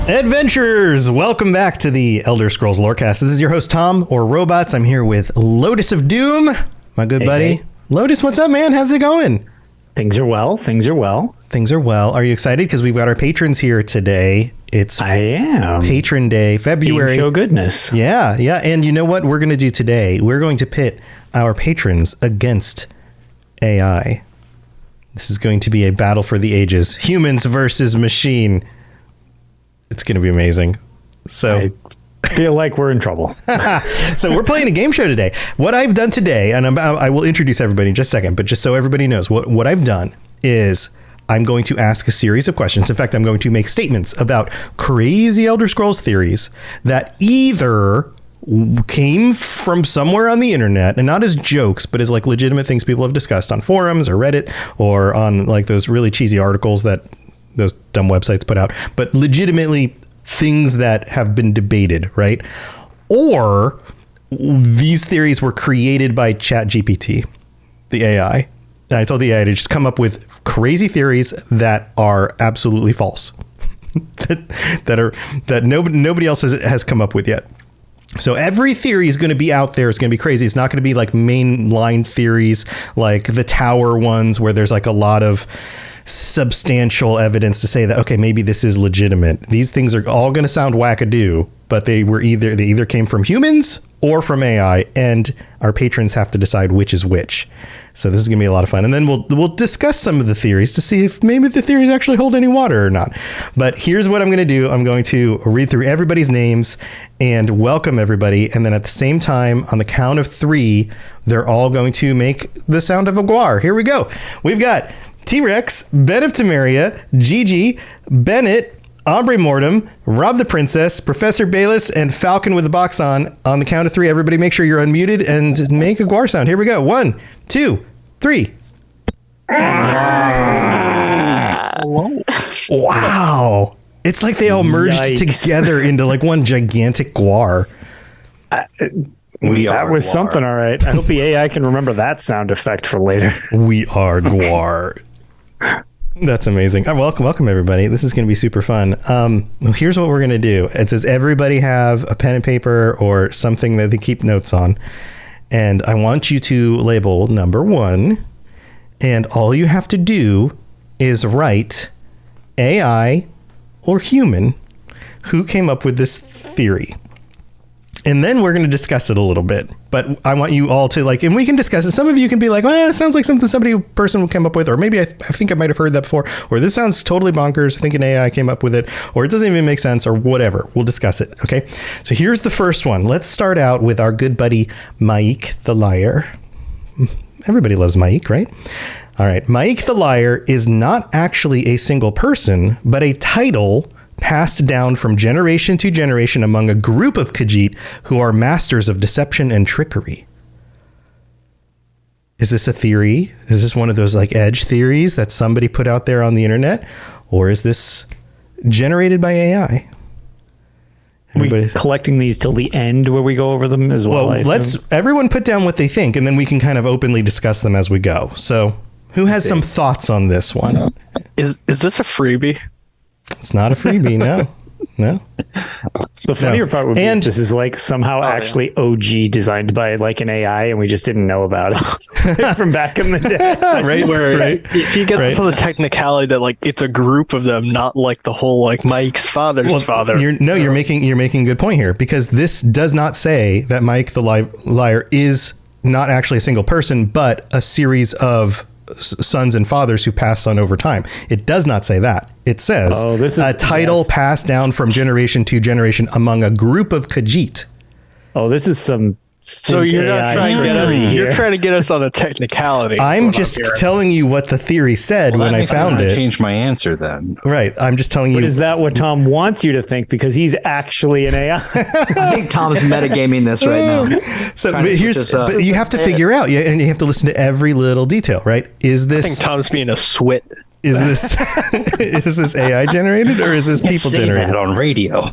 Adventurers, welcome back to the Elder Scrolls Lorecast. This is your host, Tom, or Robots. I'm here with Lotus of Doom, my good buddy. Hey. Lotus, what's up, man? How's it going? Things are well. Things are well. Things are well. Are you excited? Because we've got our patrons here today. I am. Patron Day, February. Game show goodness. Yeah. And you know what we're going to do today? We're going to pit our patrons against AI. This is going to be a battle for the ages. Humans versus machine. It's going to be amazing. So I feel like we're in trouble. So we're playing a game show today. What I've done today, and I will introduce everybody in just a second, but just so everybody knows, what I've done is I'm going to ask a series of questions. In fact, I'm going to make statements about crazy Elder Scrolls theories that either came from somewhere on the internet, and not as jokes, but as like legitimate things people have discussed on forums or Reddit or on like those really cheesy articles that those dumb websites put out, but legitimately things that have been debated, right? Or these theories were created by ChatGPT, the AI. And I told the AI to just come up with crazy theories that are absolutely false, that nobody else has come up with yet. So every theory is going to be out there. It's going to be crazy. It's not going to be like mainline theories like the tower ones where there's like a lot of substantial evidence to say that, okay, maybe this is legitimate. These things are all going to sound wackadoo, but they either came from humans or from AI, and our patrons have to decide which is which. So this is going to be a lot of fun. And then we'll discuss some of the theories to see if maybe the theories actually hold any water or not. But here's what I'm going to do. I'm going to read through everybody's names and welcome everybody. And then at the same time, on the count of 3, they're all going to make the sound of a guar. Here we go. We've got T-Rex, Ben of Temeria, Gigi, Bennett, Aubrey Mortem, Rob the Princess, Professor Bayless, and Falcon with a box on. On the count of 3, everybody make sure you're unmuted and make a guar sound. Here we go. 1, 2, 3. Wow. It's like they all merged together into like one gigantic guar. That was something, all right. I hope the AI can remember that sound effect for later. We are guar. That's amazing. Welcome everybody. This is going to be super fun. Here's what we're going to do. It says everybody have a pen and paper or something that they keep notes on. And I want you to label number 1. And all you have to do is write AI or human who came up with this theory. And then we're going to discuss it a little bit, but I want you all to like, and we can discuss it. Some of you can be like, well, it sounds like something person would come up with, or maybe I think I might have heard that before, or this sounds totally bonkers. I think an AI came up with it, or it doesn't even make sense, or whatever. We'll discuss it. Okay. So here's the first one. Let's start out with our good buddy, Mike the Liar. Everybody loves Mike, right? All right. Mike the Liar is not actually a single person, but a title passed down from generation to generation among a group of Khajiit who are masters of deception and trickery. Is this a theory? Is this one of those like edge theories that somebody put out there on the internet? Or is this generated by AI? We're collecting these till the end where we go over them as well. Well, let's everyone put down what they think, and then we can kind of openly discuss them as we go. So who has some thoughts on this one? Is this a freebie? It's not a freebie, no. The funnier part would be if this is like somehow actually OG designed by like an AI and we just didn't know about it from back in the day. right. If you get some of the technicality that like it's a group of them, not like the whole like Mike's father's father. You're making a good point here, because this does not say that Mike the Liar is not actually a single person, but a series of sons and fathers who passed on over time. It does not say that. It says a title passed down from generation to generation among a group of Khajiit. Oh, this is some. So you're not trying to get us. You're trying to get us on a technicality. I'm just telling you what the theory said when I found it. Change my answer then. Right. I'm just telling you. But is that what Tom wants you to think? Because he's actually an AI. I think Tom's metagaming this right now. So but you have to figure out, and you have to listen to every little detail, right? Is this? I think Tom's being a swit. Is this AI generated or is this people generated on radio?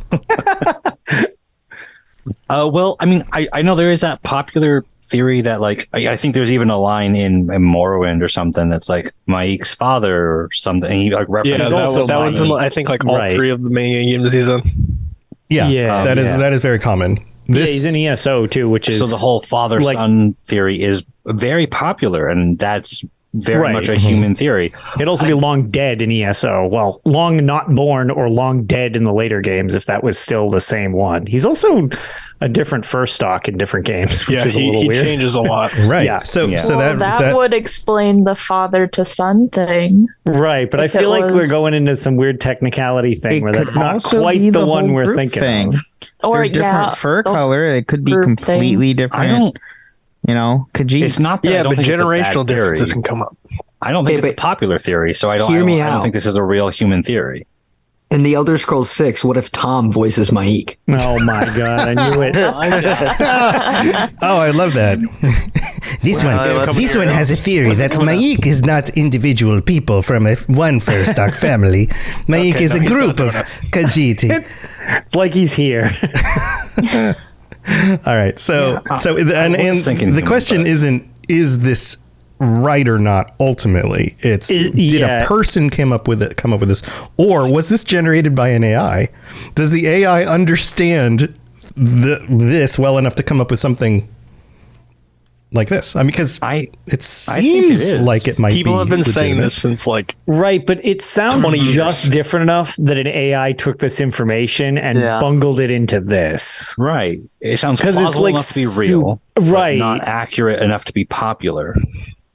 Well, I mean, I know there is that popular theory that, like, I think there's even a line in Morrowind or something that's like Mike's father or something. And he like Yeah, references that was in, I think, like all Right. 3 of the main games he's in. Yeah, that is very common. He's in ESO too, which is so the whole father-son theory is very popular, and that's very much a human theory. It'd also be long dead in ESO. Well, long not born or long dead in the later games, if that was still the same one. He's also a different first stock in different games, which is a little weird. He changes a lot. Right. Yeah. So that would explain the father to son thing. Right, but I feel like we're going into some weird technicality thing where that's not quite the one we're thinking of. Or different fur color. It could be completely different. I don't. Khajiit. It's not that. Yeah, I don't but think generational differences can come up. I don't think it's a popular theory, so I don't think this is a real human theory. In the Elder Scrolls 6, what if Tom voices Maik? Oh my god, I knew it. Oh, I love that. This one has a theory that Maik is not individual people from one first stock family. Maik is a group of Khajiit. It's like he's here. All right, so the question isn't, is this right or not? Ultimately, it's did a person come up with this, or was this generated by an AI? Does the AI understand this well enough to come up with something like this? I mean, because it seems like it might be. People have been saying legitimate. this since like right, but it sounds just different enough that an AI took this information and bungled it into this. Right. It sounds plausible enough to be real, right? But not accurate enough to be popular.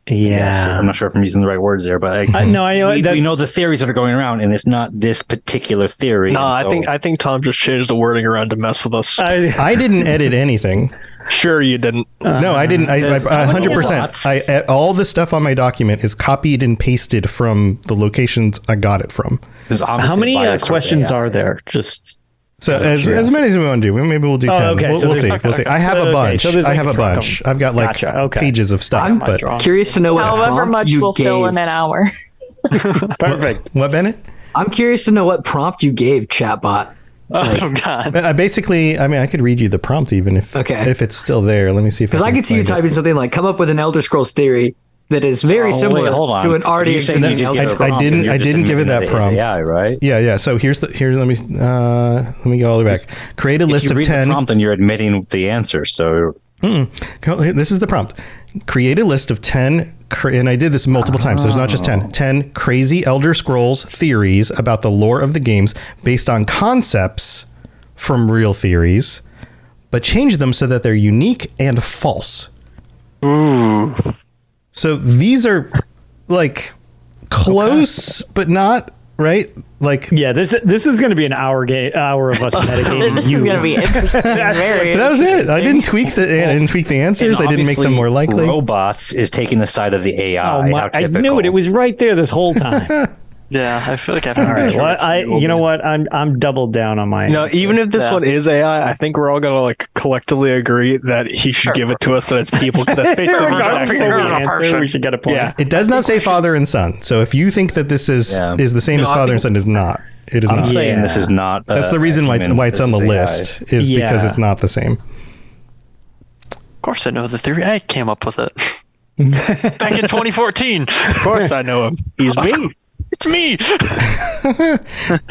Yeah, yes, I'm not sure if I'm using the right words there, but no, I know we know the theories that are going around, and it's not this particular theory. No, I think Tom just changed the wording around to mess with us. I didn't edit anything. Sure, you didn't. No, I didn't. I 100%. All the stuff on my document is copied and pasted from the locations I got it from. How many questions are there? Just so as many as we want to do. Maybe we'll do 10. Okay, we'll see. We'll see. I have a bunch. I have a bunch. I've got like pages of stuff. I'm curious to know what however prompt much you will gave. fill in an hour. Perfect. What, Bennett? I'm curious to know what prompt you gave chatbot. Oh God! Basically, I mean, I could read you the prompt even if it's still there. Let me see if because I could see you typing something like "come up with an Elder Scrolls theory that is very similar to an already existing Elder Scrolls." I didn't give it that prompt. AI, right? Yeah. So here's let me go all the way back. Create a list of 10. The prompt, and you're admitting the answer. So this is the prompt. Create a list of 10. And I did this multiple times. So there's not just 10. 10 crazy Elder Scrolls theories about the lore of the games based on concepts from real theories, but change them so that they're unique and false. Ooh. So these are like close, but not right. Like this is going to be an hour of us metagaming. This is going to be interesting. Very. That was it. I didn't tweak the answers. I didn't make them more likely. Robots is taking the side of the AI. I knew it. It was right there this whole time. Yeah, I feel like I've all right. Well, you know what? I'm doubled down on my. No, even if this one is AI, I think we're all gonna like collectively agree that he should give it to us. That it's people. That's basically the answer. We should get a point. Yeah. It does not say father and son. So if you think that this is the same as father and son, it is not. It is I'm not. saying this is not. That's the reason why it's on the list is because it's not the same. Of course, I know the theory. I came up with it back in 2014. Of course, I know him. He's me. It's me.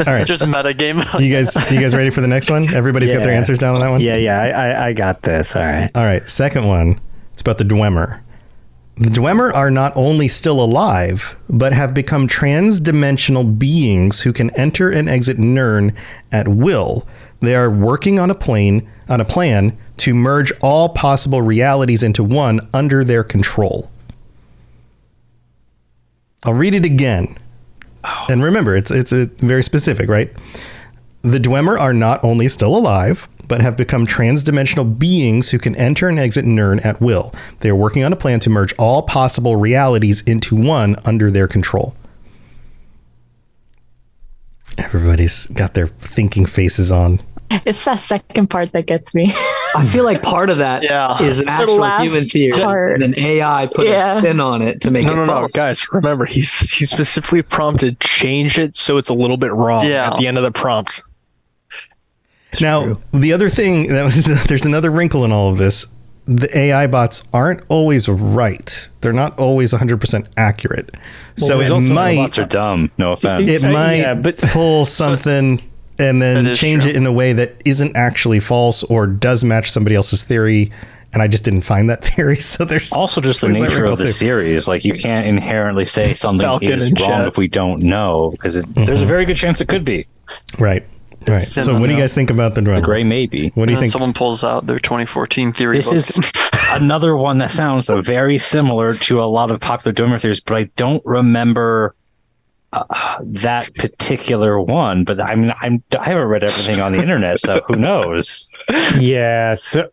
All right. Just metagame. You guys ready for the next one? Everybody's got their answers down on that one? Yeah. I got this. All right. Second one. It's about the Dwemer. The Dwemer are not only still alive, but have become trans-dimensional beings who can enter and exit Nirn at will. They are working on a plan to merge all possible realities into one under their control. I'll read it again. And remember, it's a very specific, right? The Dwemer are not only still alive, but have become trans-dimensional beings who can enter and exit Nirn at will. They are working on a plan to merge all possible realities into one under their control. Everybody's got their thinking faces on. It's that second part that gets me. I feel like part of that is an actual human theory, and an AI put a spin on it to make it false. No, guys, remember he specifically prompted change it so it's a little bit wrong at the end of the prompt. Now, the other thing, there's another wrinkle in all of this. The AI bots aren't always right. They're not always 100% accurate. Well, so it might... bots are dumb, no offense. It might pull something and then change it in a way that isn't actually false or does match somebody else's theory. And I just didn't find that theory. So there's also just the nature of the series. Like, you can't inherently say something is wrong if we don't know, because there's a very good chance it could be. Right. Right. So what do you guys think about the drummer? The gray maybe. What do you think? Someone pulls out their 2014 theory This book. is another one that sounds very similar to a lot of popular Dwemer theories, but I don't remember that particular one. But I mean, I haven't read everything on the internet, so who knows? Yeah. So,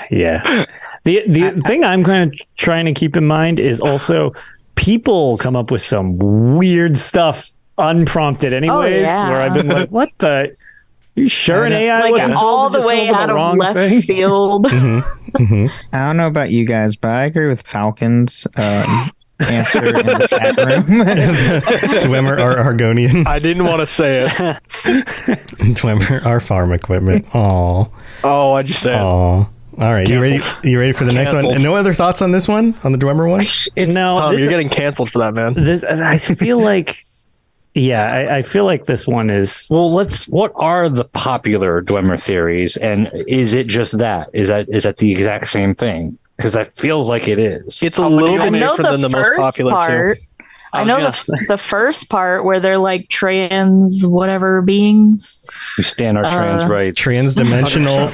yeah. The thing I'm kind of trying to keep in mind is also people come up with some weird stuff unprompted anyways, where I've been like, what the... You sure an AI like wasn't all told to the way just go out the of wrong left thing? field? I don't know about you guys, but I agree with Falcon's answer in the chat room. Dwemer, our Argonian. I didn't want to say it. Dwemer, our farm equipment. Aw. Oh, why'd you say it? Aw. All right, you ready for the next one? And no other thoughts on this one, on the Dwemer one? Tom, you're getting canceled for that, man. I feel like... Yeah, I feel like this one is... Well, what are the popular Dwemer theories, and is it just that? Is that the exact same thing? Because that feels like it is. It's a little bit different than the most popular part. two. I know the first part where they're like trans whatever beings. We stand our trans rights. Transdimensional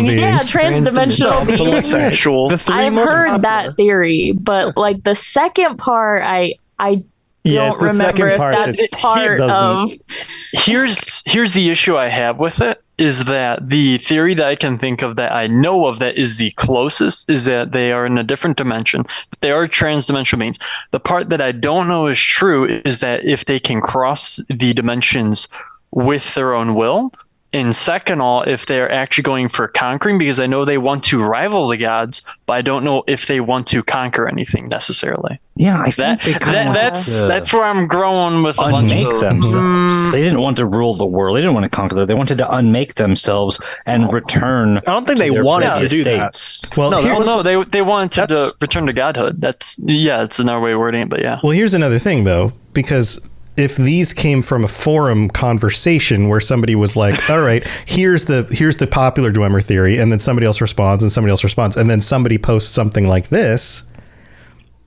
beings. Yeah, transdimensional beings. I've heard that theory, but like the second part, I don't remember if that's part of... Here's the issue I have with it, is that the theory that I can think of that I know of that is the closest is that they are in a different dimension, that they are transdimensional beings. The part that I don't know is true is that if they can cross the dimensions with their own will, and second all, if they're actually going for conquering, because I know they want to rival the gods, but I don't know if they want to conquer anything necessarily. Yeah, I think that's where I'm growing with a bunch unmake of themselves. They didn't want to rule the world. They didn't want to conquer them. They wanted to unmake themselves and return. I don't think they wanted to do states. that. Well, they wanted to return to godhood. It's another way of wording it, but yeah. Well, here's another thing though, because if these came from a forum conversation where somebody was like, all right, here's the popular Dwemer theory, and then somebody else responds, and then somebody posts something like this,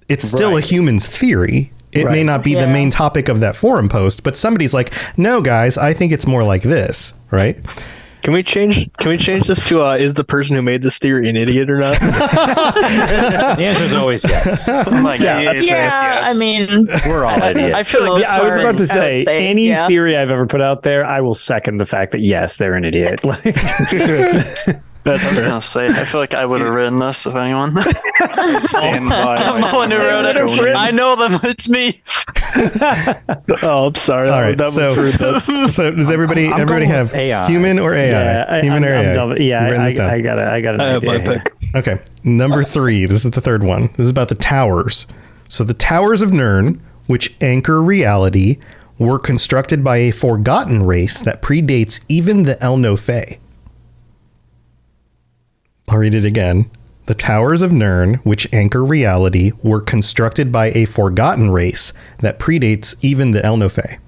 it's still a human's theory. It may not be the main topic of that forum post, but somebody's like, no, guys, I think it's more like this, right? Can we change this to is the person who made this theory an idiot or not? The answer is always yes. Oh my God. I mean, we're all idiots. I feel like I was about to say any theory I've ever put out there, I will second the fact that yes, they're an idiot. That's what I was gonna say. I feel like I would have written this if anyone. Stand by. I'm the one who wrote it. I know them. It's me. Oh, I'm sorry. All right. So does everybody have AI. human or AI? Yeah, human or AI? I got an idea. My pick. Okay. Number 3. This is the third one. This is about the towers. So the towers of Nirn, which anchor reality, were constructed by a forgotten race that predates even the El-No-Fae. I'll read it again. The towers of Nirn, which anchor reality, were constructed by a forgotten race that predates even the El-No-Fae.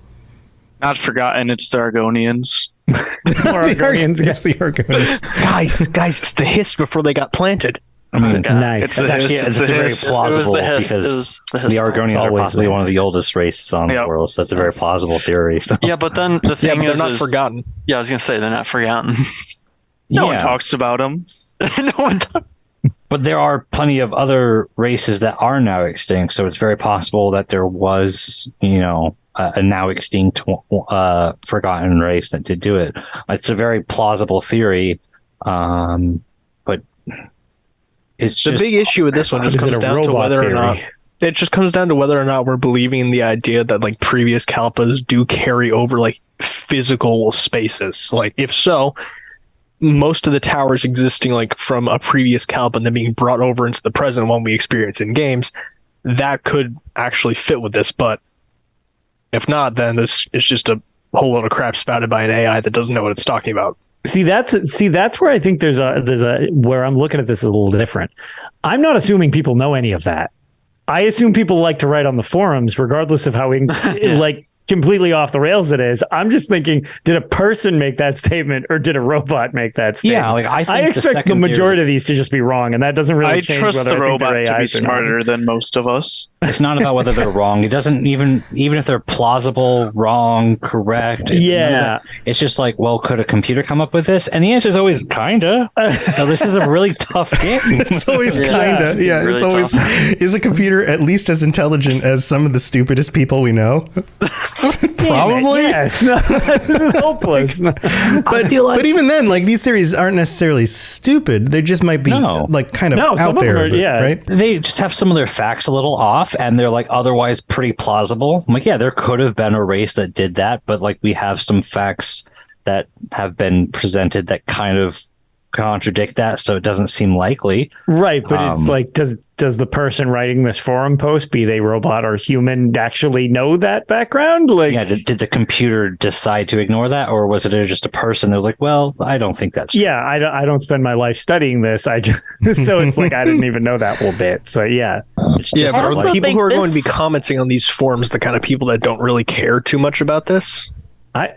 Not forgotten, it's the Argonians. It's the Argonians. Guys, it's the hiss before they got planted. I mean, nice. It's very plausible because the Argonians are possibly one of the oldest races on the world. So that's a very plausible theory. So. Yeah, but then the thing is, they're not forgotten. Yeah, I was gonna say they're not forgotten. No one talks about them. No one talks. But there are plenty of other races that are now extinct, so it's very possible that there was, a now extinct forgotten race that did do it. It's a very plausible theory, but it's the big issue with this one just comes down to whether or not it just comes down to whether or not we're believing the idea that like previous kalpas do carry over like physical spaces. Like if so, most of the towers existing like from a previous kalpa and then being brought over into the present one we experience in games, that could actually fit with this. But if not, then this is just a whole load of crap spouted by an AI that doesn't know what it's talking about. See, that's where I think there's a where I'm looking at this is a little different. I'm not assuming people know any of that. I assume people like to write on the forums, regardless of how like completely off the rails it is. I'm just thinking, did a person make that statement or did a robot make that statement? Yeah, like I expect the majority of these to just be wrong, and that doesn't really change trust whether the robot to be smarter smarter than most of us. It's not about whether they're wrong. It doesn't even if they're plausible, wrong, correct. It's just like, well, could a computer come up with this? And the answer is always kinda. So this is a really tough game. It's always kinda. Yeah, really it's always tough. Is a computer at least as intelligent as some of the stupidest people we know? Probably. Yes. No, that's hopeless. But even then, like, these theories aren't necessarily stupid. They just might be like kind of out there, right? They just have some of their facts a little off, and they're like otherwise pretty plausible. I'm like, yeah, there could have been a race that did that, but like we have some facts that have been presented that kind of contradict that, so it doesn't seem likely. Right, but it's like, does the person writing this forum post, be they robot or human, actually know that background? Like, yeah, did the computer decide to ignore that, or was it just a person that was like, well, I don't think that's true. Yeah, I don't spend my life studying this. I just so it's like I didn't even know that whole bit. So yeah, are the people who are going to be commenting on these forums the kind of people that don't really care too much about this?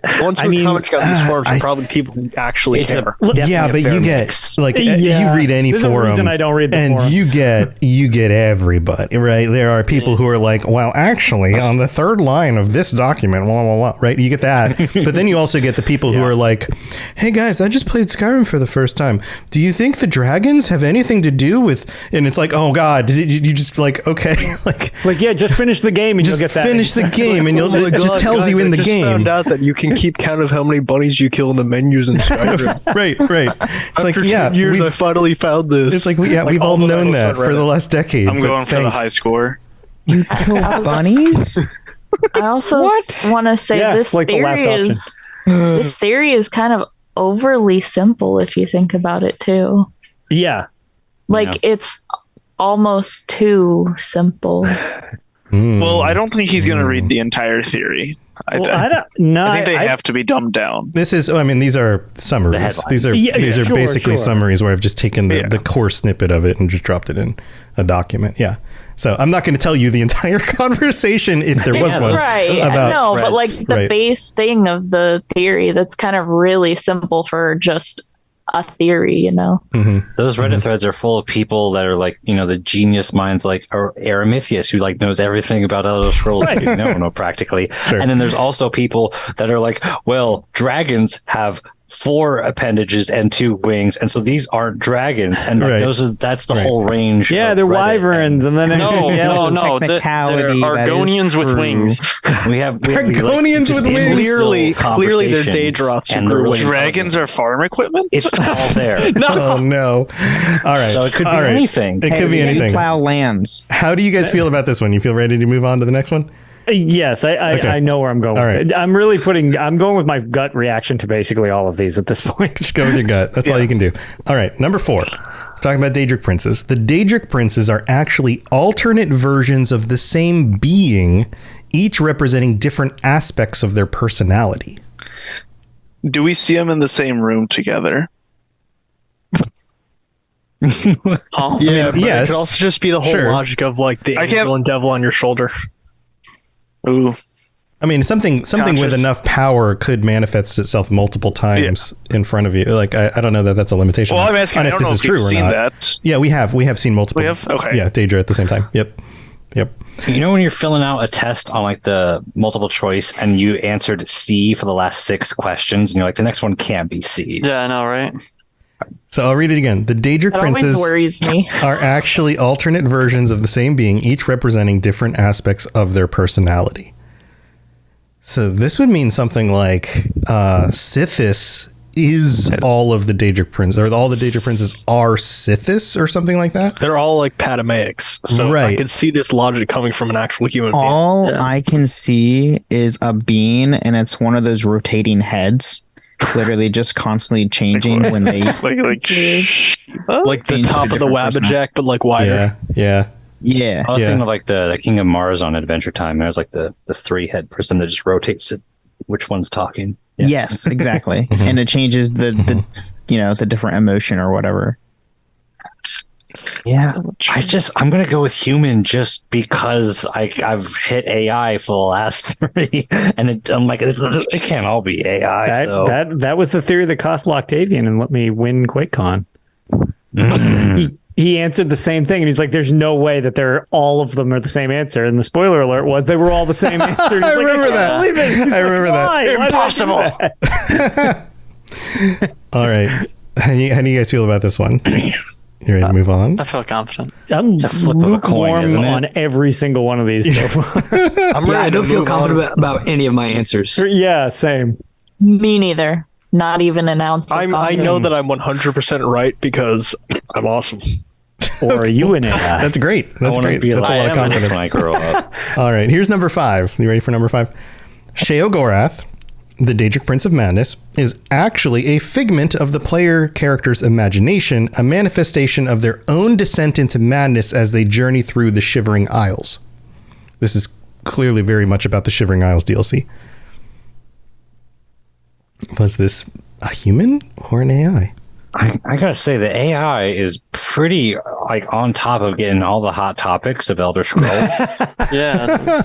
Commenting on these forums are probably people who actually care. Yeah, but you get like you read any There's forum, a reason I don't read the forums. you get everybody, right? There are people who are like, well, actually, on the third line of this document, blah blah blah, right? You get that, but then you also get the people who are like, hey guys, I just played Skyrim for the first time. Do you think the dragons have anything to do with? And it's like, oh god, you just like, okay, like yeah, just finish the game and you'll get that. Finish the game and it just tells you in the game. Found out that you can keep count of how many bunnies you kill in the menus in Skyrim. right. It's After 10 years, I finally found this. It's like, we've all known that for the last decade. I'm going for the high score. You kill bunnies? I also want to say this theory is kind of overly simple if you think about it too. Yeah. It's almost too simple. Well, I don't think he's going to read the entire theory. I think they have to be dumbed down. These are summaries. These are basically summaries where I've just taken the core snippet of it and just dropped it in a document. Yeah. So I'm not going to tell you the entire conversation if there was one. Right. But like the base thing of the theory, that's kind of really simple for just a theory, you know. Those Reddit threads are full of people that are like, the genius minds, like Aramithius, who like knows everything about Elder Scrolls. No, practically. Sure. And then there's also people that are like, well, dragons have 4 appendages and 2 wings, and so these aren't dragons, and that's the whole range. Yeah, they're wyverns, and then no, they're Argonians with wings. we have Argonians with wings. Clearly, they're Daedroths. And dragons are farm equipment. It's all there. Oh no! All right, so it could be anything. It could be anything. Plow lands. How do you guys feel about this one? You feel ready to move on to the next one? Yes, I know where I'm going. All right. I'm going with my gut reaction to basically all of these at this point. Just go with your gut. That's all you can do. All right, number 4. Talking about Daedric princes. The Daedric princes are actually alternate versions of the same being, each representing different aspects of their personality. Do we see them in the same room together? Yeah, but yes. It could also just be the whole logic of like the angel and devil on your shoulder. Ooh. I mean, something with enough power could manifest itself multiple times in front of you. Like, I don't know that that's a limitation. Well, I'm asking if this is true or not. That. Yeah, we have seen multiple. We have? Okay. Yeah, Daedra at the same time. Yep. When you're filling out a test on like the multiple choice and you answered C for the last 6 questions, and you're like, the next one can't be C. Yeah, I know, right? So I'll read it again. The Daedric princes worries me. are actually alternate versions of the same being, each representing different aspects of their personality. So this would mean something like Sithis is all of the Daedric princes, or all the Daedric princes are Sithis, or something like that. They're all like Patamaics, so I can see this logic coming from an actual human being. All I can see is a bean, and it's one of those rotating heads. Literally just constantly changing when they like the top of the Wabbajack, but like wider. Yeah. I was thinking of like the King of Mars on Adventure Time. There's like the 3-head person that just rotates it. Which one's talking? Yeah. Yes, exactly. And it changes the different emotion or whatever. Yeah, I'm gonna go with human just because I've hit AI for the last 3, and I'm like, it can't all be AI. That was the theory that cost Loctavian and let me win QuakeCon. He answered the same thing, and he's like, "There's no way that all of them are the same answer." And the spoiler alert was they were all the same answer. I remember that. I remember that. Impossible. All right, how do you guys feel about this one? You ready to move on? I feel confident. I'm lukewarm on every single one of these so far. I don't feel confident about any of my answers. Yeah, same. Me neither. Not even an ounce. I know that I'm 100% right because I'm awesome. Or are you an AI? That's great. That's great. That's a lot of confidence. When I grow up. All right, here's number 5. You ready for number 5? Sheogorath, the Daedric Prince of Madness, is actually a figment of the player character's imagination, a manifestation of their own descent into madness as they journey through the Shivering Isles. This is clearly very much about the Shivering Isles DLC. Was this a human or an AI? I gotta say, the AI is pretty on top of getting all the hot topics of Elder Scrolls. Yeah.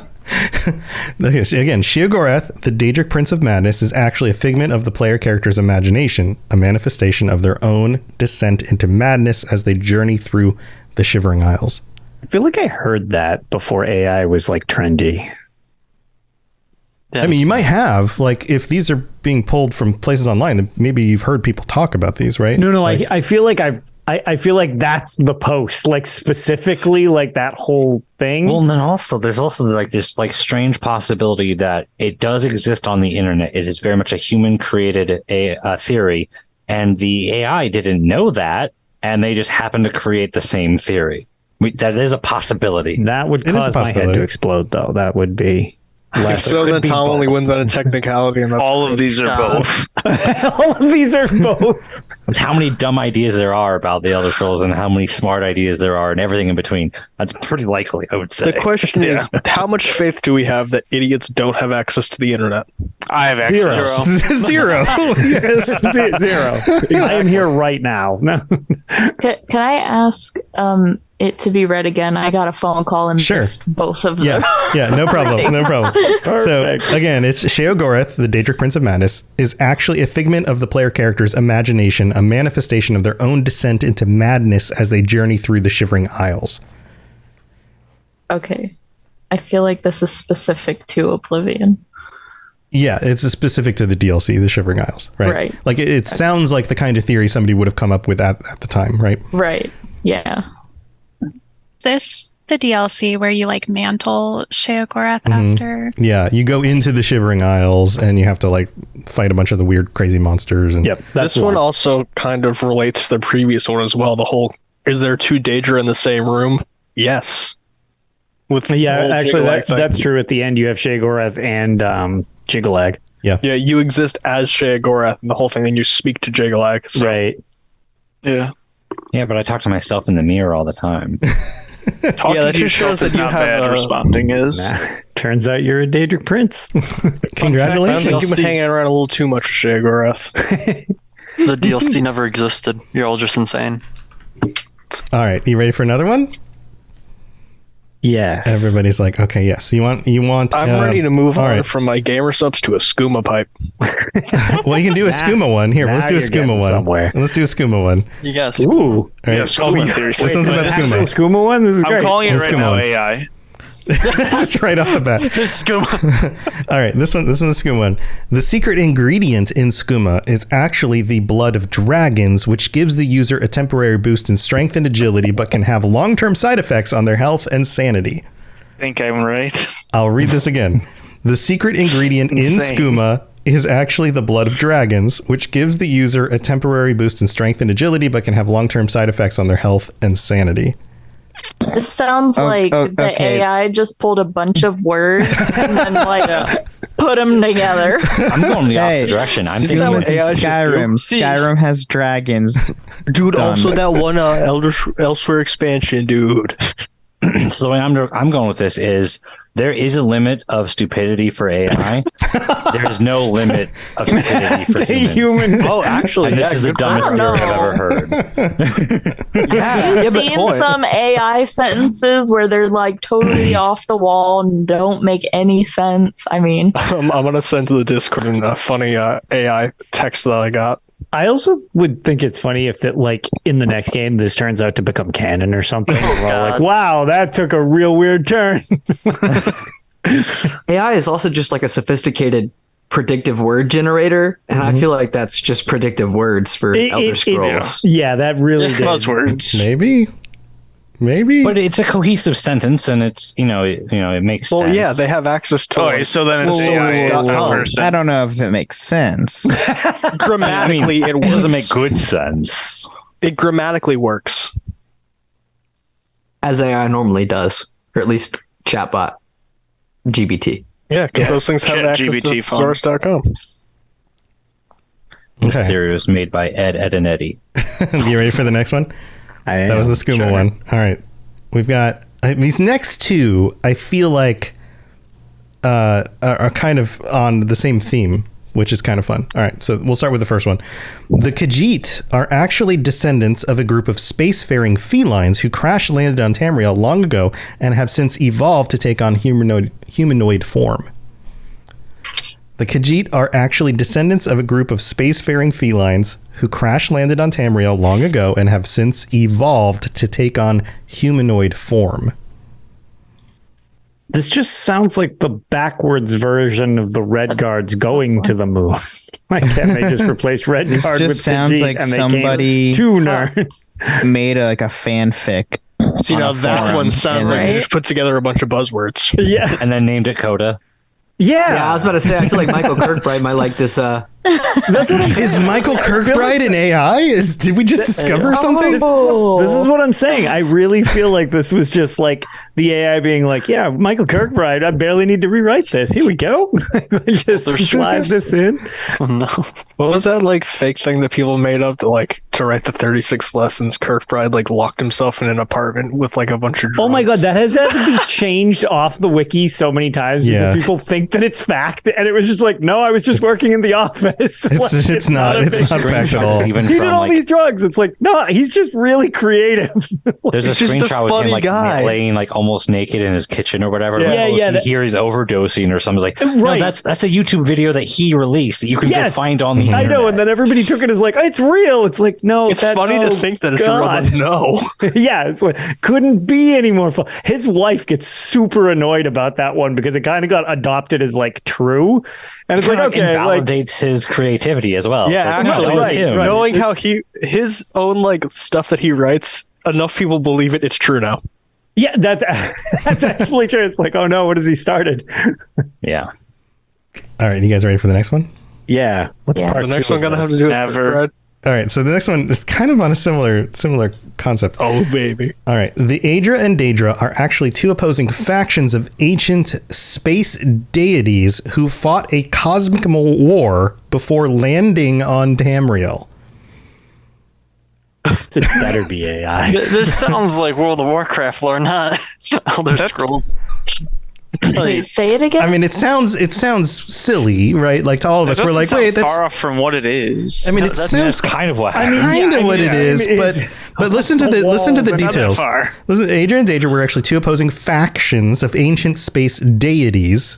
Okay, so again, Sheogorath, the Daedric Prince of Madness, is actually a figment of the player character's imagination, a manifestation of their own descent into madness as they journey through the Shivering Isles. I feel like I heard that before AI was trendy. Yeah. I mean, you might have, if these are being pulled from places online, then maybe you've heard people talk about these, right? No, I feel like I feel like that's the post, specifically that whole thing. Well, and then there's also this strange possibility that it does exist on the internet. It is very much a human created a theory, and the AI didn't know that, and they just happened to create the same theory. That is a possibility. That would cause my head to explode, though. That would be. So then Tom only wins on a technicality, and all of these are both. All of these are both. How many dumb ideas there are about the Elder Scrolls, and how many smart ideas there are, and everything in between. That's pretty likely, I would say. The question is, how much faith do we have that idiots don't have access to the internet? I have access. Zero. Yes. Zero. I am here right now. Can I ask it to be read again? I got a phone call and missed both of them. Yeah, no problem. No problem. So again, it's Sheogorath, the Daedric Prince of Madness, is actually a figment of the player character's imagination, a manifestation of their own descent into madness as they journey through the Shivering Isles. Okay. I feel like this is specific to Oblivion. Yeah, it's specific to the DLC, the Shivering Isles, right? Right. It sounds like the kind of theory somebody would have come up with at the time, right? Right. Yeah. This the DLC where you mantle Sheogorath after? Yeah, you go into the Shivering Isles and you have to fight a bunch of the weird, crazy monsters. And this one also kind of relates to the previous one as well. The whole, is there 2 Daedra in the same room? Yes. Actually, that's true. At the end, you have Sheogorath and Jiggalag. Yeah, you exist as Sheogorath and the whole thing, and you speak to Jiggalag. So. Right. Yeah. Yeah, but I talk to myself in the mirror all the time. That just shows that you have bad responding is. Turns out you're a Daedric Prince. Congratulations. I think you've been hanging around a little too much with Sheogorath. The DLC never existed. You're all just insane. All right, you ready for another one? Yes. Everybody's like, okay, yes. You want. I'm ready to move on from my gamer subs to a skooma pipe. Well, you can do a skooma one. Here, let's do a skooma one. Somewhere. Let's do a skooma one. You guys. Ooh. Right. Yeah, skooma theory. This one's about skooma. Skooma one? This is great. I'm calling it right now one. AI. Just right off the bat. Skooma. All right, this one's a skooma one. The secret ingredient in skooma is actually the blood of dragons, which gives the user a temporary boost in strength and agility, but can have long-term side effects on their health and sanity. I think I'm right. I'll read this again. The secret ingredient in skooma is actually the blood of dragons, which gives the user a temporary boost in strength and agility, but can have long-term side effects on their health and sanity. This sounds like the AI just pulled a bunch of words and then put them together. I'm going the opposite direction. I'm thinking Skyrim. Skyrim has dragons. Dude, also that one Elsewhere expansion, dude. So the way I'm going with this is There is a limit of stupidity for AI. There is no limit of stupidity for humans. Oh, actually, and this is the dumbest theory I've ever heard. Have you seen some AI sentences where they're like totally off the wall and don't make any sense? I mean, I'm gonna send to the Discord a funny AI text that I got. I also would think it's funny if that, like, in the next game, this turns out to become canon or something. We're all like, wow, that took a real weird turn. AI is also just like a sophisticated predictive word generator, and I feel like that's just predictive words for Elder Scrolls. Yeah, that really is. Buzzwords. Maybe. But it's a cohesive sentence, and it's it makes sense. Well, yeah, they have access to. Oh, so then it's AI. I don't know if it makes sense. Grammatically, it doesn't make good sense. It grammatically works, as AI normally does, or at least chatbot GPT. Yeah, because those things have access to source.com. This theory was made by Ed, and Eddie. You ready for the next one? That was the skooma one. All right. We've got these next two, I feel like are kind of on the same theme, which is kind of fun. All right. So we'll start with the first one. The Khajiit are actually descendants of a group of spacefaring felines who crash landed on Tamriel long ago and have since evolved to take on humanoid form. The Khajiit are actually descendants of a group of spacefaring felines who crash landed on Tamriel long ago and have since evolved to take on humanoid form. This just sounds like the backwards version of the Red Guards going to the moon. Like, and they just replaced Red Guard with sounds like somebody made a fanfic. So, that one sounds like they just put together a bunch of buzzwords. Yeah. And then named it Coda. Yeah, I was about to say, I feel like Michael Kirkbride might like this. That's what I'm saying. Is Michael Kirkbride an AI? Did we just discover something? This is what I'm saying. I really feel like this was just like the AI being like, yeah, Michael Kirkbride, I barely need to rewrite this. Here we go. Just slide this in. Oh, no. What was that fake thing that people made up to write the 36 lessons? Kirkbride locked himself in an apartment with a bunch of drugs. Oh my God, that has had to be changed off the wiki so many times because people think that it's fact, and it was just like, no, I was just working in the office. It's not fact at all. He did all these drugs. It's like, no, he's just really creative. There's a screenshot with him laying almost naked in his kitchen or whatever. Here he's overdosing or something. Like, no, that's a YouTube video that he released that you can go find on the internet. I know, and then everybody took it as like, it's real. It's like, no, it's funny to think that it's real, but no. Yeah, it's like, couldn't be any more fun. His wife gets super annoyed about that one because it kind of got adopted as true. And it's invalidates his creativity as well. Yeah, actually, knowing how his own stuff that he writes, enough people believe it's true now. Yeah, that's actually true. It's like, oh no, what has he started? Yeah. All right, you guys ready for the next one? Yeah. What's part the next one gonna have to do? Never. All right, so the next one is kind of on a similar concept. Oh, baby. All right, the Aedra and Daedra are actually two opposing factions of ancient space deities who fought a cosmic war before landing on Tamriel. It better be AI. This sounds like World of Warcraft lore, not Elder Scrolls. Wait, say it again. I mean, it sounds silly, right? To all of us, we're like, wait, that's far off from what it is. I mean, that's kind of what it is. But listen to the details. Listen, Aedra and Daedra were actually two opposing factions of ancient space deities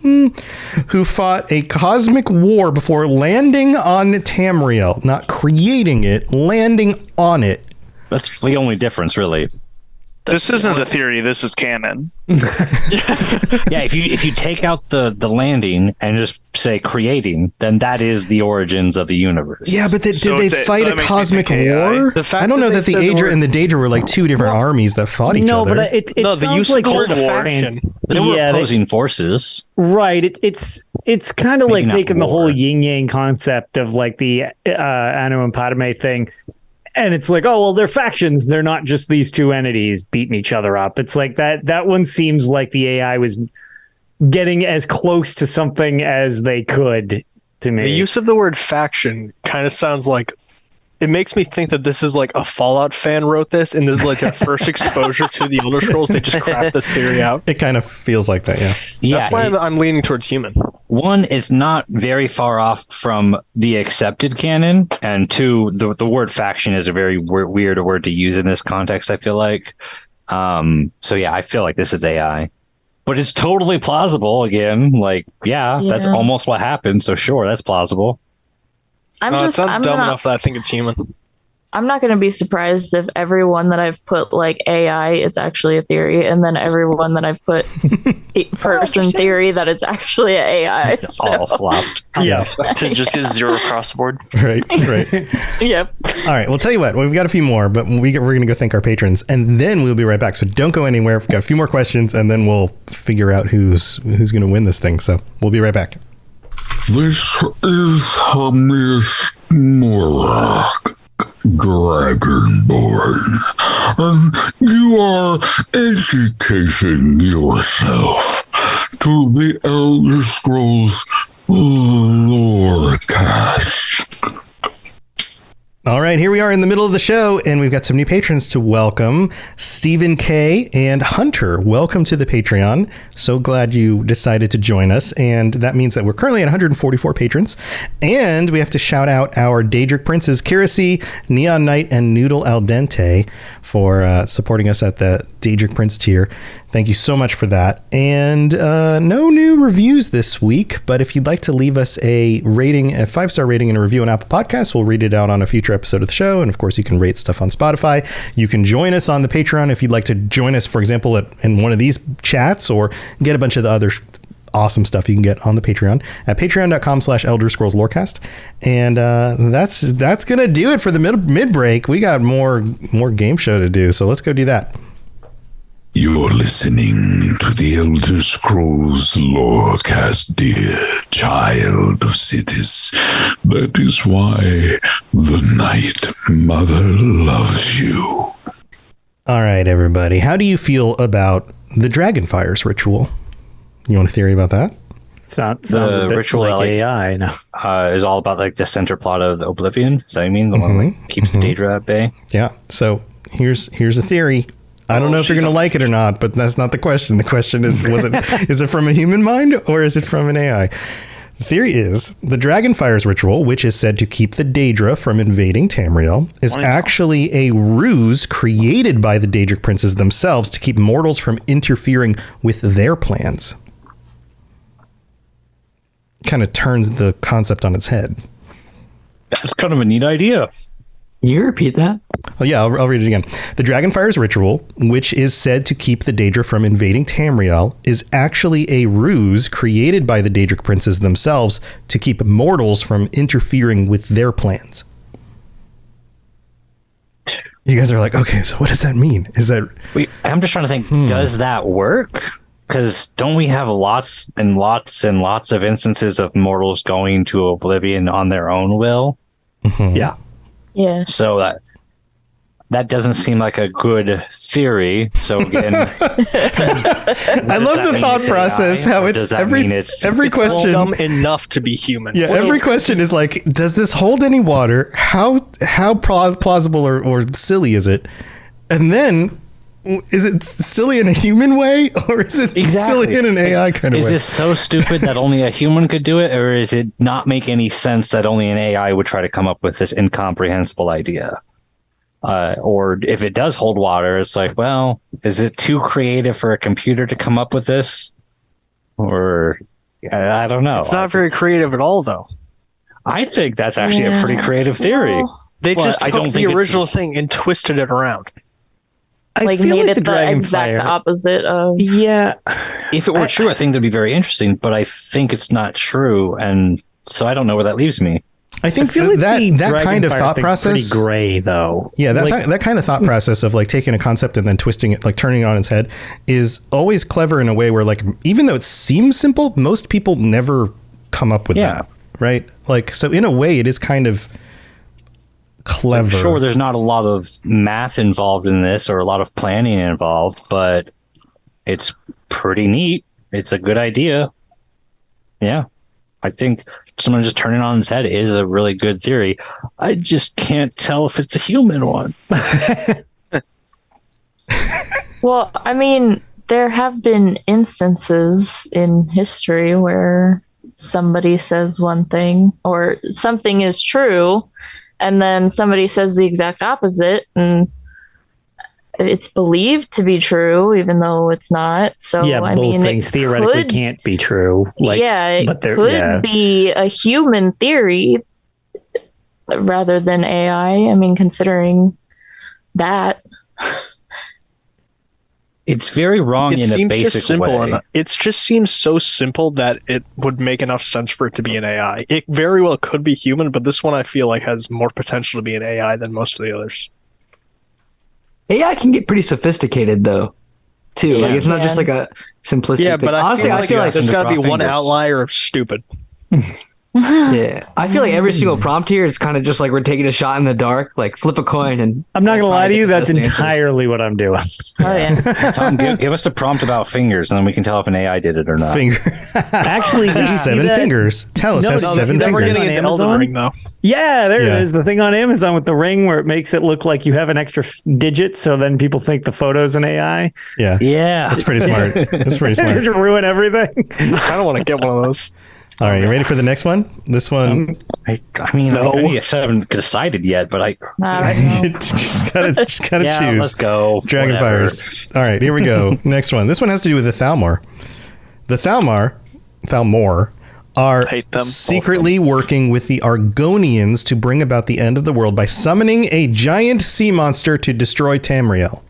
who fought a cosmic war before landing on Tamriel, not creating it, landing on it. That's the only difference, really. This isn't a theory. This is canon. Yeah, if you take out the landing and just say creating, then that is the origins of the universe. Yeah, but did they fight a cosmic war? I don't know that the Aedra and the Daedra were two different armies that fought each other. No, but it sounds like Cold War. They were opposing forces. Right. It's kind of like taking the whole yin yang concept of the Anu and Padme thing. And it's like, oh, well, they're factions. They're not just these two entities beating each other up. It's like that one seems like the AI was getting as close to something as they could to me. The use of the word faction kind of sounds like it makes me think that this is like a Fallout fan wrote this, and this is like their first exposure to the Elder Scrolls. They just craft this theory out. It kind of feels like that, yeah. That's why I'm leaning towards human. One, it's not very far off from the accepted canon, and two, the word faction is a very weird word to use in this context, I feel like. So yeah, I feel like this is AI. But it's totally plausible again. Like, yeah, that's almost what happened. So sure, that's plausible. It sounds dumb enough that I think it's human. I'm not going to be surprised if everyone that I've put like AI, it's actually a theory, and then everyone that I've put person theory that it's actually an AI. It's all flopped. Yeah. To just get zero across the board. Right. Yep. All right. Well, tell you what, we've got a few more, but we're going to go thank our patrons, and then we'll be right back. So don't go anywhere. We've got a few more questions, and then we'll figure out who's going to win this thing. So we'll be right back. This is Hermes Morak, Dragonborn, and you are educating yourself to the Elder Scrolls Lorecast. All right, here we are in the middle of the show, and we've got some new patrons to welcome. Stephen K. and Hunter, welcome to the Patreon. So glad you decided to join us, and that means that we're currently at 144 patrons, and we have to shout out our Daedric Princes, Kirasi, Neon Knight, and Noodle Al Dente for supporting us at the Daedric Prince tier. Thank you so much for that. And no new reviews this week, but if you'd like to leave us a rating, a 5-star rating and a review on Apple Podcasts, we'll read it out on a future episode of the show. And of course, you can rate stuff on Spotify. You can join us on the Patreon if you'd like to join us, for example, in one of these chats, or get a bunch of the other awesome stuff you can get on the Patreon at patreon.com/Elder Scrolls Lorecast. And that's going to do it for the mid break. We got more game show to do. So let's go do that. You're listening to the Elder Scrolls Lorecast, dear child of cities. That is why the Night Mother loves you. All right, everybody. How do you feel about the Dragonfires ritual? You want a theory about that? Sounds a bit ritual like AI. No. Is all about like the center plot of the Oblivion. Is that what you mean? The one that keeps the Daedra at bay? Yeah. So here's a theory. I don't know if you're going to like it or not, but that's not the question. The question is, is it from a human mind or is it from an AI? The theory is the Dragonfires ritual, which is said to keep the Daedra from invading Tamriel, is actually a ruse created by the Daedric princes themselves to keep mortals from interfering with their plans. Kind of turns the concept on its head. That's kind of a neat idea. Can you repeat that? Oh, yeah, I'll read it again. The Dragonfires ritual, which is said to keep the Daedra from invading Tamriel, is actually a ruse created by the Daedric princes themselves to keep mortals from interfering with their plans. You guys are like, okay, so what does that mean? Is that... I'm just trying to think, does that work? Because don't we have lots and lots and lots of instances of mortals going to Oblivion on their own will? Mm-hmm. Yeah. Yeah. So that doesn't seem like a good theory. So again, I love the thought process. AI, how it's every question dumb enough to be human. Yeah, every question is like, does this hold any water? How plausible or silly is it? And then, is it silly in a human way, or is it silly in an AI kind of way? Is this so stupid that only a human could do it, or is it not make any sense that only an AI would try to come up with this incomprehensible idea? Or if it does hold water, it's like, well, is it too creative for a computer to come up with this? Or I don't know. It's not very creative at all, though. I think that's actually a pretty creative theory. They just took the original thing and twisted it around. I feel made like the exact opposite of... Yeah. If it were true, I think that'd be very interesting, but I think it's not true, and so I don't know where that leaves me. I feel like that kind of thought process, pretty gray though. Yeah, that kind of thought process of like taking a concept and then twisting it, like turning it on its head, is always clever in a way where, like, even though it seems simple, most people never come up with that, right? Like, so in a way, it is kind of clever. So sure, there's not a lot of math involved in this or a lot of planning involved, but it's pretty neat. It's a good idea. Yeah. I think someone just turning on its head is a really good theory. I just can't tell if it's a human one. Well, I mean, there have been instances in history where somebody says one thing or something is true, and then somebody says the exact opposite, and it's believed to be true, even though it's not. So, yeah, I both mean, things theoretically can't be true. It could be a human theory rather than AI. I mean, considering that. It's very wrong in a basic way. It just seems so simple that it would make enough sense for it to be an AI. It very well could be human, but this one I feel like has more potential to be an AI than most of the others. AI can get pretty sophisticated though, too. Like it's not just like a simplistic thing. But honestly, I feel like there's got to be one outlier of stupid. Yeah, I feel like every single prompt here is kind of just like we're taking a shot in the dark, like flip a coin. And I'm not gonna lie to you, that's entirely what I'm doing. Oh yeah, Tom, give us a prompt about fingers, and then we can tell if an AI did it or not. Actually, there's 7 fingers. Tell us, has 7 fingers. We're getting into Elden Ring though. Yeah, there it is. The thing on Amazon with the ring where it makes it look like you have an extra digit, so then people think the photo's an AI. Yeah, that's pretty smart. That's pretty smart. Just ruin everything. I don't want to get one of those. All right, you ready for the next one? This one, I mean, I haven't decided yet, but I just gotta choose. Let's go. Dragonfires. All right, here we go. Next one. This one has to do with the Thalmor. The Thalmor are secretly working with the Argonians to bring about the end of the world by summoning a giant sea monster to destroy Tamriel.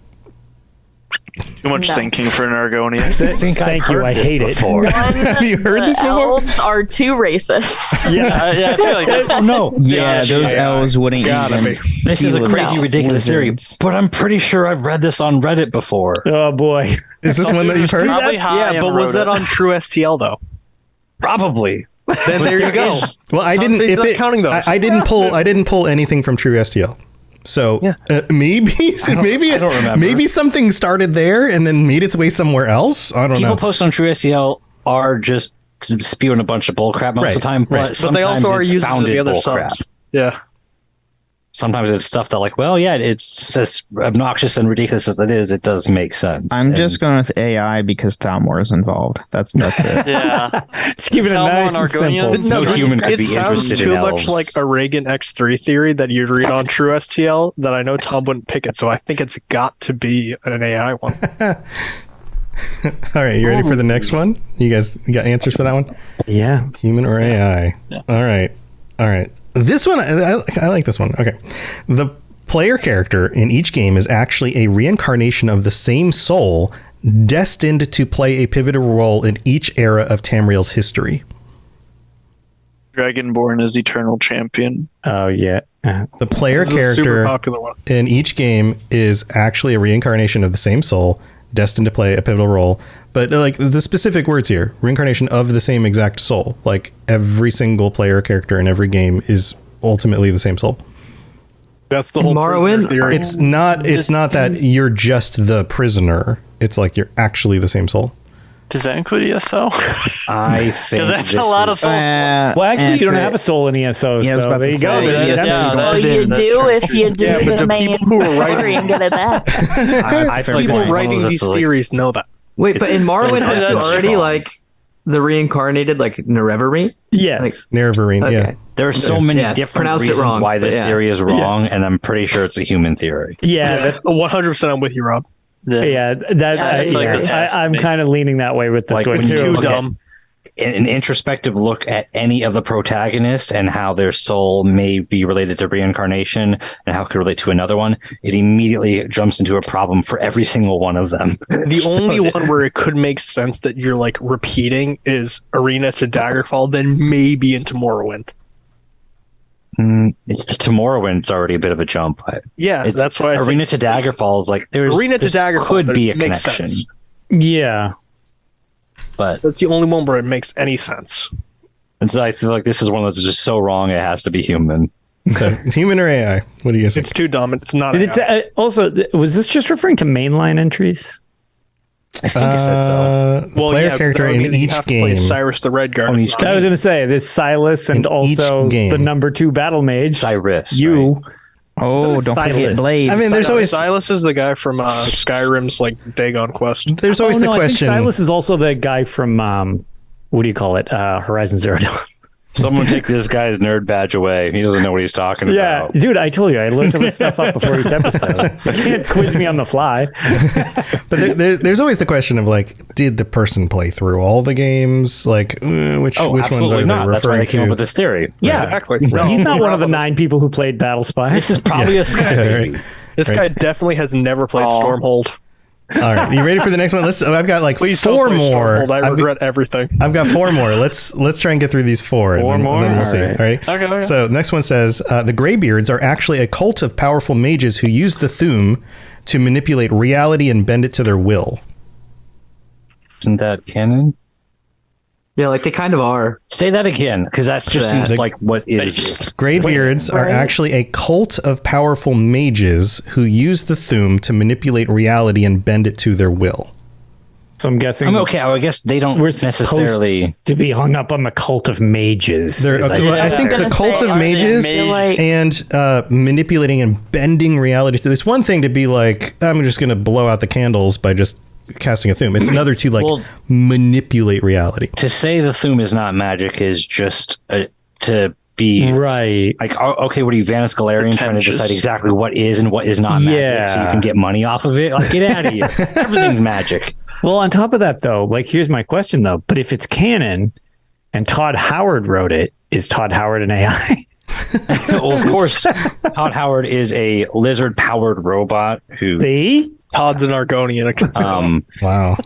Too much thinking for an Argonian. Thank you. I hate it. Have you heard this before? Elves are too racist. I feel like this. No. Yeah, those elves wouldn't even. This is a crazy, ridiculous theory, but I'm pretty sure I've read this on Reddit before. Oh boy, is this one that you've heard? Yeah, but was that on True STL though? Probably. Then there you go. Well, I didn't. I didn't pull anything from True STL. So maybe something started there and then made its way somewhere else. I don't know. People post on True SEL are just spewing a bunch of bullcrap most of the time, but they also are using founded the other bullcrap. subs. Yeah. Sometimes it's stuff that like, well, yeah, it's as obnoxious and ridiculous as it is. It does make sense. I'm just going with AI because Thalmor is involved. That's it. Yeah. Just keep it nice and simple. No human could be interested in elves. It sounds too much like a Reagan X3 theory that you'd read on True STL that I know Tom wouldn't pick it. So I think it's got to be an AI one. All right, you ready for the next one? You guys got answers for that one? Yeah. Human or AI? Yeah. All right. This one, I like this one. Okay. The player character in each game is actually a reincarnation of the same soul destined to play a pivotal role in each era of Tamriel's history. Dragonborn is eternal champion. Oh, yeah. The player character in each game is actually a reincarnation of the same soul destined to play a pivotal role. But like the specific words here, reincarnation of the same exact soul. Like every single player character in every game is ultimately the same soul. That's the whole Morrowind theory. It's not that you're just the prisoner. It's like you're actually the same soul. Does that include ESO? I think because that's a lot of souls. Well, actually, you don't have a soul in ESO. Yeah, so there you go. Well, you do if you do the main story and good at that. I feel like people writing these series know that. Wait, but in Morrowind, aren't you already like the reincarnated, like Nerevarine? Yes, Nerevarine. Okay. Yeah. There are so many different reasons why this theory is wrong, and I'm pretty sure it's a human theory. Yeah, 100%. I'm with you, Rob. I'm kind of leaning that way with this one too. Too dumb. An introspective look at any of the protagonists and how their soul may be related to reincarnation and how it could relate to another one, it immediately jumps into a problem for every single one of them. The only one where it could make sense that you're like repeating is Arena to Daggerfall, then maybe into Morrowind. To Morrowind's already a bit of a jump. That's why Arena to Daggerfall is like Arena to Daggerfall could be a connection. Sense. Yeah. But that's the only one where it makes any sense. And so I feel like this is one that's just so wrong it has to be human. So it's human or AI? What do you guys think? It's too dumb. It's not. Also, was this just referring to mainline entries? I think it said so. The player character in each game. Cyrus the Red Guard. I was going to say this Silas and also the number 2 battle mage. Cyrus. You. Right? Oh, don't forget Blades. I mean, there's always Silas is the guy from Skyrim's like Dagon Quest. There's always the question. I think Silas is also the guy from what do you call it? Horizon Zero Dawn. Someone take this guy's nerd badge away. He doesn't know what he's talking about. Yeah, dude, I told you I looked this stuff up before each episode. You can't quiz me on the fly. But there's always the question of like, did the person play through all the games? Like, which ones are not. they That's why referring they came up to? with this theory. Yeah, exactly. He's not one of the 9 people who played Battle Spy. This is probably a Sky. Right. This guy definitely has never played Stormhold. All right, you ready for the next one? I've got like Please 4 more. Stormhold. I regret everything. I've got 4 more. Let's try and get through these 4. Four more? And then we'll see. All right. All right. Okay. So next one says, the Greybeards are actually a cult of powerful mages who use the Thu'um to manipulate reality and bend it to their will. Isn't that canon? Yeah, like they kind of are. Say that again, because that just seems like what is. Greybeards are actually a cult of powerful mages who use the Thu'um to manipulate reality and bend it to their will. So I'm guessing. I'm okay. I guess they don't necessarily to be hung up on the cult of mages. I think the cult of mages and manipulating and bending reality. So it's one thing to be like, I'm just going to blow out the candles by just casting a Thu'um. It's another to manipulate reality. To say the Thu'um is not magic is just to be right. Like, okay, what are you, Vanis Galarian, trying to decide exactly what is and what is not magic so you can get money off of it? Like, get out of here. Everything's magic. Well, on top of that, though, like, here's my question, though. But if it's canon and Todd Howard wrote it, is Todd Howard an AI? Well, of course, Todd Howard is a lizard-powered robot who... See? Todd's an Argonian. Wow.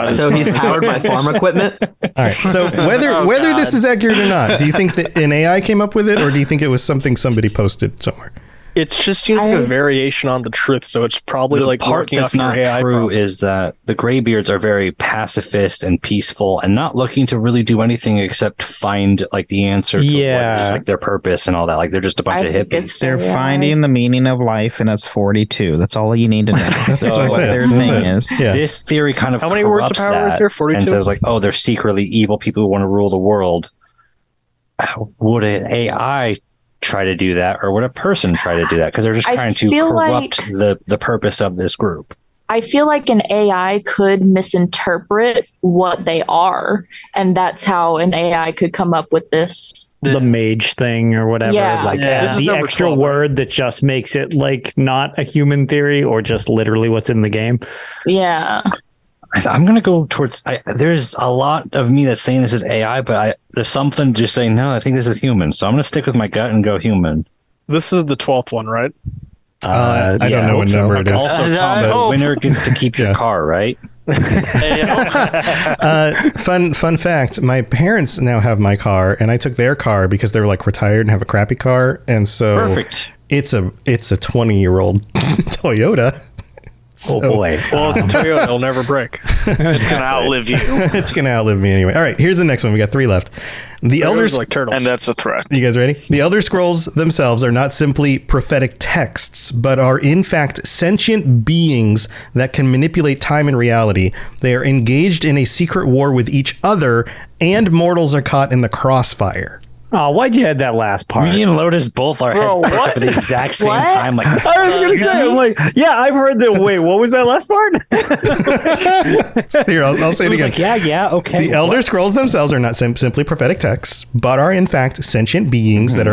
So he's powered by farm equipment? All right. So whether this is accurate or not, do you think that an AI came up with it, or do you think it was something somebody posted somewhere? It just seems like a variation on the truth, so it's probably the like part working that's off your not AI true prompts. is that the Greybeards are very pacifist and peaceful and not looking to really do anything except find like the answer to what is, like their purpose and all that. Like they're just a bunch of hippies. They're finding the meaning of life, and it's 42. That's all you need to know. So what their thing is. This theory kind of How many words of power is there? 42? And says like, oh, they're secretly evil people who want to rule the world. Would an AI try to do that, or would a person try to do that? Because they're just trying to corrupt the purpose of this group. I feel like an AI could misinterpret what they are, and that's how an AI could come up with this. The mage thing or whatever. Yeah. Like the extra 12, word that just makes it like not a human theory or just literally what's in the game. Yeah. I'm going to go towards... there's a lot of me that's saying this is AI, but there's something just saying, no, I think this is human. So I'm going to stick with my gut and go human. This is the 12th one, right? I don't know what number it is. Also, Tom, the winner gets to keep your car, right? Fun fact, my parents now have my car, and I took their car because they're like retired and have a crappy car. And so perfect. It's a 20-year-old Toyota. Oh boy. Well, Toyota will never break. It's going to outlive you. It's going to outlive me anyway. All right, here's the next one. We got 3 left. The Elders, like turtles. And that's a threat. You guys ready? The Elder Scrolls themselves are not simply prophetic texts, but are in fact sentient beings that can manipulate time and reality. They are engaged in a secret war with each other, and mortals are caught in the crossfire. Oh, why'd you add that last part? Me and Lotus both are heads perked up at the exact same time. Like, I was going to say, I'm like, yeah, I've heard that. Wait, what was that last part? Here, I'll say it again. Like, yeah, okay. The Elder Scrolls themselves are not simply prophetic texts, but are in fact sentient beings that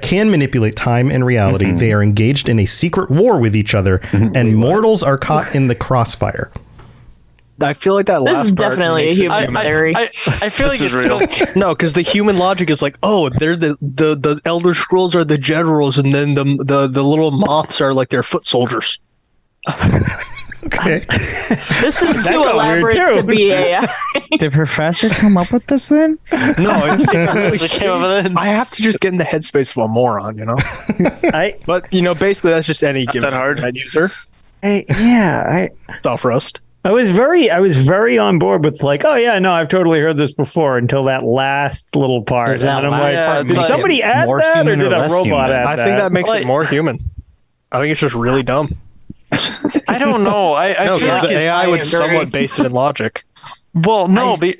can manipulate time and reality. They are engaged in a secret war with each other, and mortals are caught in the crossfire. I feel like that last This is part definitely a makes it human theory. I feel like is it's real. No, because the human logic is like, oh, they're the Elder Scrolls are the generals, and then the little moths are like their foot soldiers. Okay. This is too elaborate to be AI. Did Professor come up with this then? No, I have to just get in the headspace of a moron, you know. But basically, that's just any given user. Soft roast. I was very on board with like, oh yeah, no, I've totally heard this before until that last little part. Does that and I'm last like, part did make somebody it add more that, or human did or a less robot human? add that? I think that makes it more human. I think it's just really dumb. I don't know. I feel like the AI would somewhat base it in logic. Well, no, but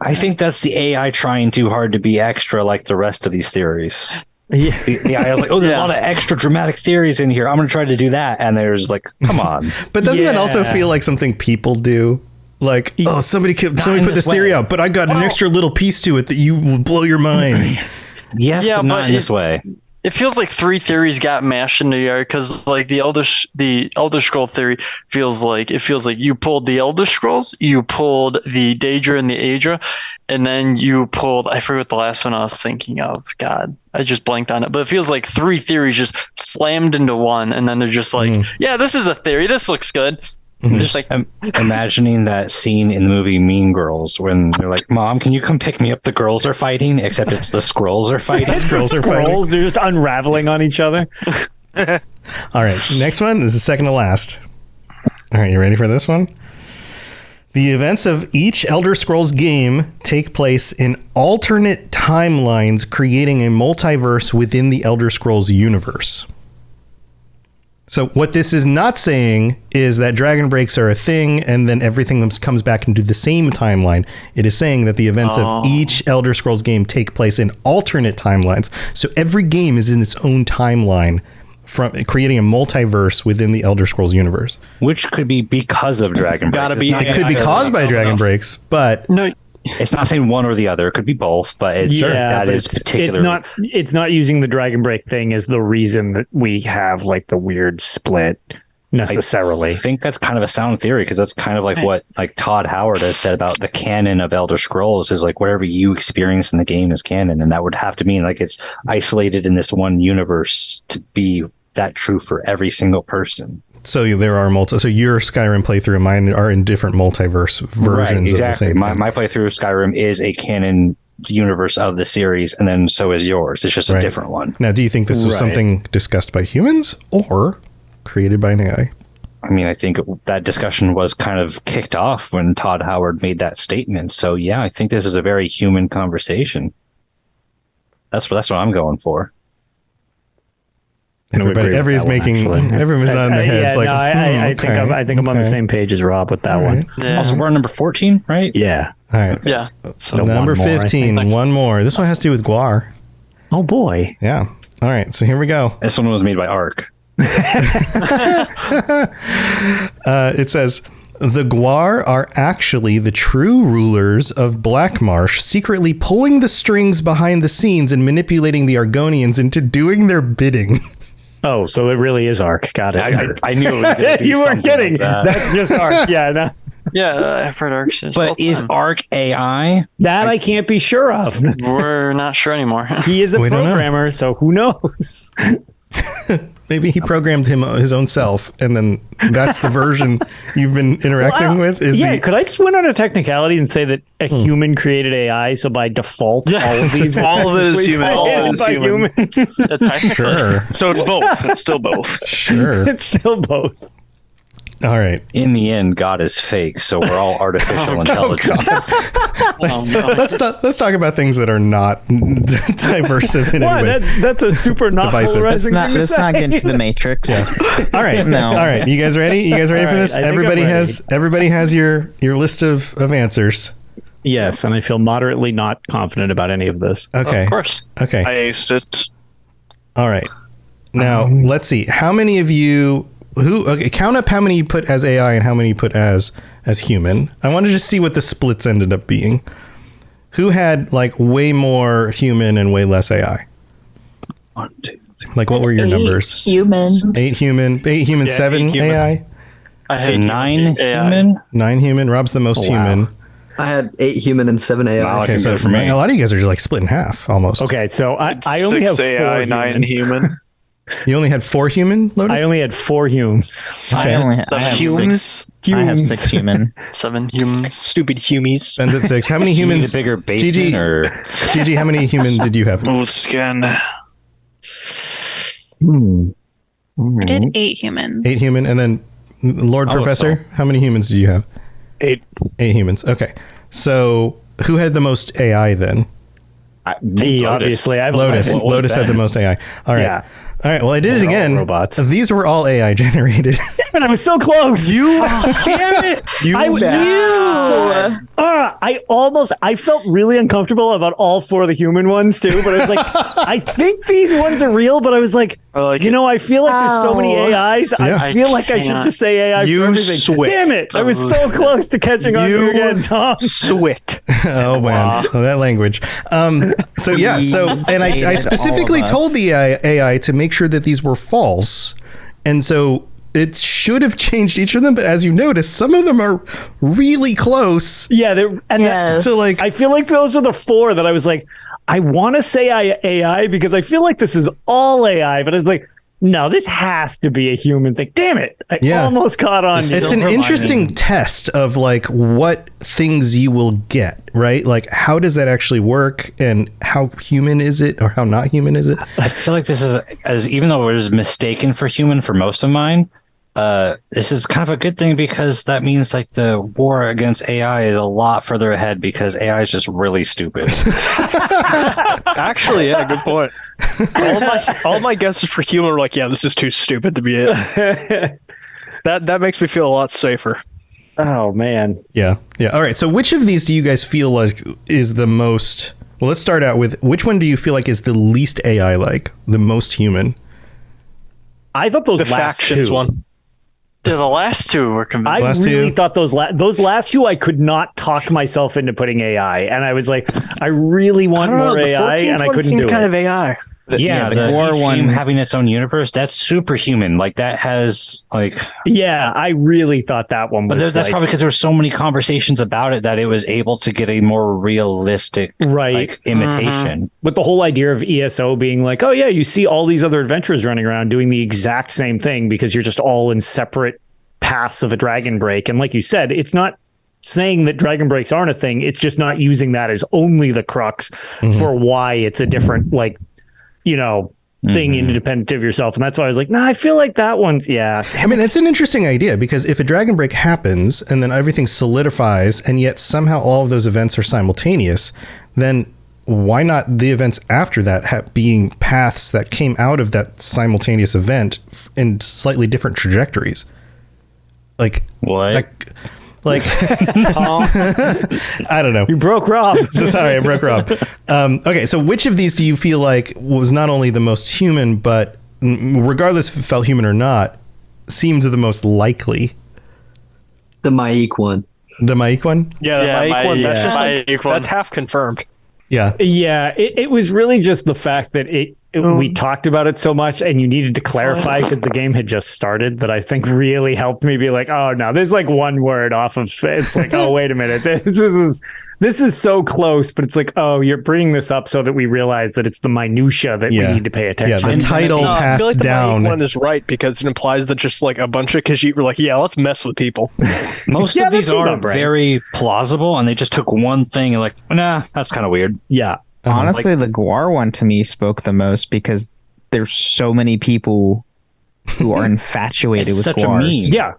I think that's the AI trying too hard to be extra like the rest of these theories. Yeah. The AI is like, oh, there's a lot of extra dramatic theories in here. I'm going to try to do that. And there's like, come on. But doesn't that also feel like something people do? Like, oh, somebody put this theory out, but I got an extra little piece to it that you will blow your minds. Yes, but not in this way. It feels like three theories got mashed into the air because, like, the Elder Scroll theory feels like you pulled the Elder Scrolls, you pulled the Daedra and the Aedra, and then you pulled, I forget what the last one I was thinking of. God, I just blanked on it. But it feels like three theories just slammed into one, and then they're just like, yeah, this is a theory. This looks good. Just like imagining that scene in the movie Mean Girls when they're like, "Mom, can you come pick me up? The girls are fighting," except it's the scrolls are fighting. Scrolls are just unraveling on each other. All right, next one. This is second to last. All right, you ready for this one? The events of each Elder Scrolls game take place in alternate timelines, creating a multiverse within the Elder Scrolls universe. So what this is not saying is that dragon breaks are a thing and then everything comes back into the same timeline. It is saying that the events of each Elder Scrolls game take place in alternate timelines. So every game is in its own timeline, from creating a multiverse within the Elder Scrolls universe. Which could be because of dragon breaks. It could be caused by dragon breaks, but no. It's not saying one or the other. It could be both, but it's not using the dragon break thing as the reason that we have like the weird split necessarily. I think that's kind of a sound theory because that's kind of like what like Todd Howard has said about the canon of Elder Scrolls is like whatever you experience in the game is canon, and that would have to mean like it's isolated in this one universe to be that true for every single person. So there are so your Skyrim playthrough and mine are in different multiverse versions of the same thing. My playthrough of Skyrim is a canon universe of the series, and then so is yours. It's just a different one. Now, do you think this was something discussed by humans or created by an AI? I mean, I think that discussion was kind of kicked off when Todd Howard made that statement. So yeah, I think this is a very human conversation. That's what I'm going for. Everybody's on their heads. I think I'm on the same page as Rob with that one. Yeah. Also, we're on number 14, right? Yeah. All right. Yeah. So number 15, one more. This one has to do with Guar. Oh boy. Yeah. All right. So here we go. This one was made by Ark. It says, the Guar are actually the true rulers of Blackmarsh, secretly pulling the strings behind the scenes and manipulating the Argonians into doing their bidding. Oh, so it really is Ark. Got it. I knew it was going to be You weren't kidding. Like that's just Ark. Yeah. No. Yeah, I've heard Ark. But is Ark AI? That I can't be sure of. We're not sure anymore. He is a programmer, so who knows? Maybe he programmed his own self, and then that's the version you've been interacting with. Could I just win on a technicality and say that a human created AI, so by default, all of these, all of it is human. All of it is human. Sure. So it's both. It's still both. Sure. It's still both. All right. In the end, God is fake, so we're all artificial intelligence. Let's talk about things that are not diversive in any way. That's a super not polarizing. Let's not get into the Matrix. Yeah. All right. No. All right. You guys ready? You guys ready for this? Everybody has your list of answers. Yes, and I feel moderately not confident about any of this. Okay. Of course. Okay. I aced it. All right. Now let's see. How many of you? Count up how many you put as AI and how many you put as human. I want to just see what the splits ended up being. Who had like way more human and way less AI? 1, 2, 3. Like what were your numbers? 8 human, 7 human. AI. I had 9 human. 9 human. Rob's the most human. I had 8 human and 7 AI. Wow, Okay, so for me. a lot of you guys are just like split in half almost. Okay, so I only have 6 AI, 4 9 human. You only had 4 human, Lotus? I only had 4 humans. Okay. I have humans. 6. I have 6 human. 7 humans. Stupid humies. Ben's at 6. How many humans? A bigger basement Gigi, how many human did you have? Oh, scan. I did 8 humans. 8 human, and then Lord Professor, how many humans do you have? 8. 8 humans. Okay. So who had the most AI then? Me, obviously. Lotus had the most AI. All right. Yeah. All right. Well, I did it again. Robots. These were all AI generated. And I was so close. You damn it! I felt really uncomfortable about all 4 of the human ones too. But I was like, I think these ones are real. But I was like, I feel like there's so many AIs. Yeah. I feel like I should just say AI for everything. Swit. Damn it! I was so close to catching on to you again, Tom. Swit. Oh man, that language. And I specifically told the AI to make sure that these were false, and so it should have changed each of them. But as you notice, some of them are really close. Yeah, so like I feel like those were the 4 that I was like, I want to say AI because I feel like this is all AI, but I was like, no, this has to be a human thing. Damn it. I almost caught on. It's an interesting test of like what things you will get, right? Like how does that actually work and how human is it or how not human is it? I feel like this is, even though it was mistaken for human for most of mine, this is kind of a good thing because that means like the war against AI is a lot further ahead because AI is just really stupid. Actually, yeah, good point. All my guesses for human are like, yeah, this is too stupid to be it. That makes me feel a lot safer. Oh man. Yeah. All right. So which of these do you guys feel like is the most? Well, let's start out with which one do you feel like is the least AI like, the most human? I thought those the last factions 2. one. Yeah, the last 2 were convincing. I really thought those last 2 I could not talk myself into putting AI, and I was like, I really want more AI, and I couldn't do it. Kind of AI. The war one having its own universe, that's superhuman. Like that has like. Yeah, I really thought that one was. But that's probably because there were so many conversations about it that it was able to get a more realistic imitation. But the whole idea of ESO being like, oh yeah, you see all these other adventurers running around doing the exact same thing because you're just all in separate paths of a dragon break, and like you said, it's not saying that dragon breaks aren't a thing. It's just not using that as only the crux for why it's a different thing independent of yourself. And that's why I was like, I feel like that one's, I mean, it's an interesting idea because if a dragon break happens and then everything solidifies and yet somehow all of those events are simultaneous, then why not the events after that being paths that came out of that simultaneous event in slightly different trajectories? Like what? Like, I don't know. You broke Rob. Sorry, I broke Rob. Okay, so which of these do you feel like was not only the most human, but regardless if it felt human or not, seems the most likely? The Maik one. The Maik one? Yeah, the Maik one. That's just that's half confirmed. Yeah. Yeah, it was really just the fact that we talked about it so much and you needed to clarify because the game had just started that I think really helped me be like, oh no, there's like one word off of it's like, oh wait a minute, this is so close, but it's like, oh, you're bringing this up so that we realize that it's the minutia that we need to pay attention. Yeah, the title passed I feel like down. The one is right because it implies that just like a bunch of Khajiit were like, yeah, let's mess with people. Most of these are very plausible, and they just took one thing and like, nah, that's kind of weird. Yeah. Honestly, the Gwar one to me spoke the most because there's so many people who are infatuated with Gwars. Yeah.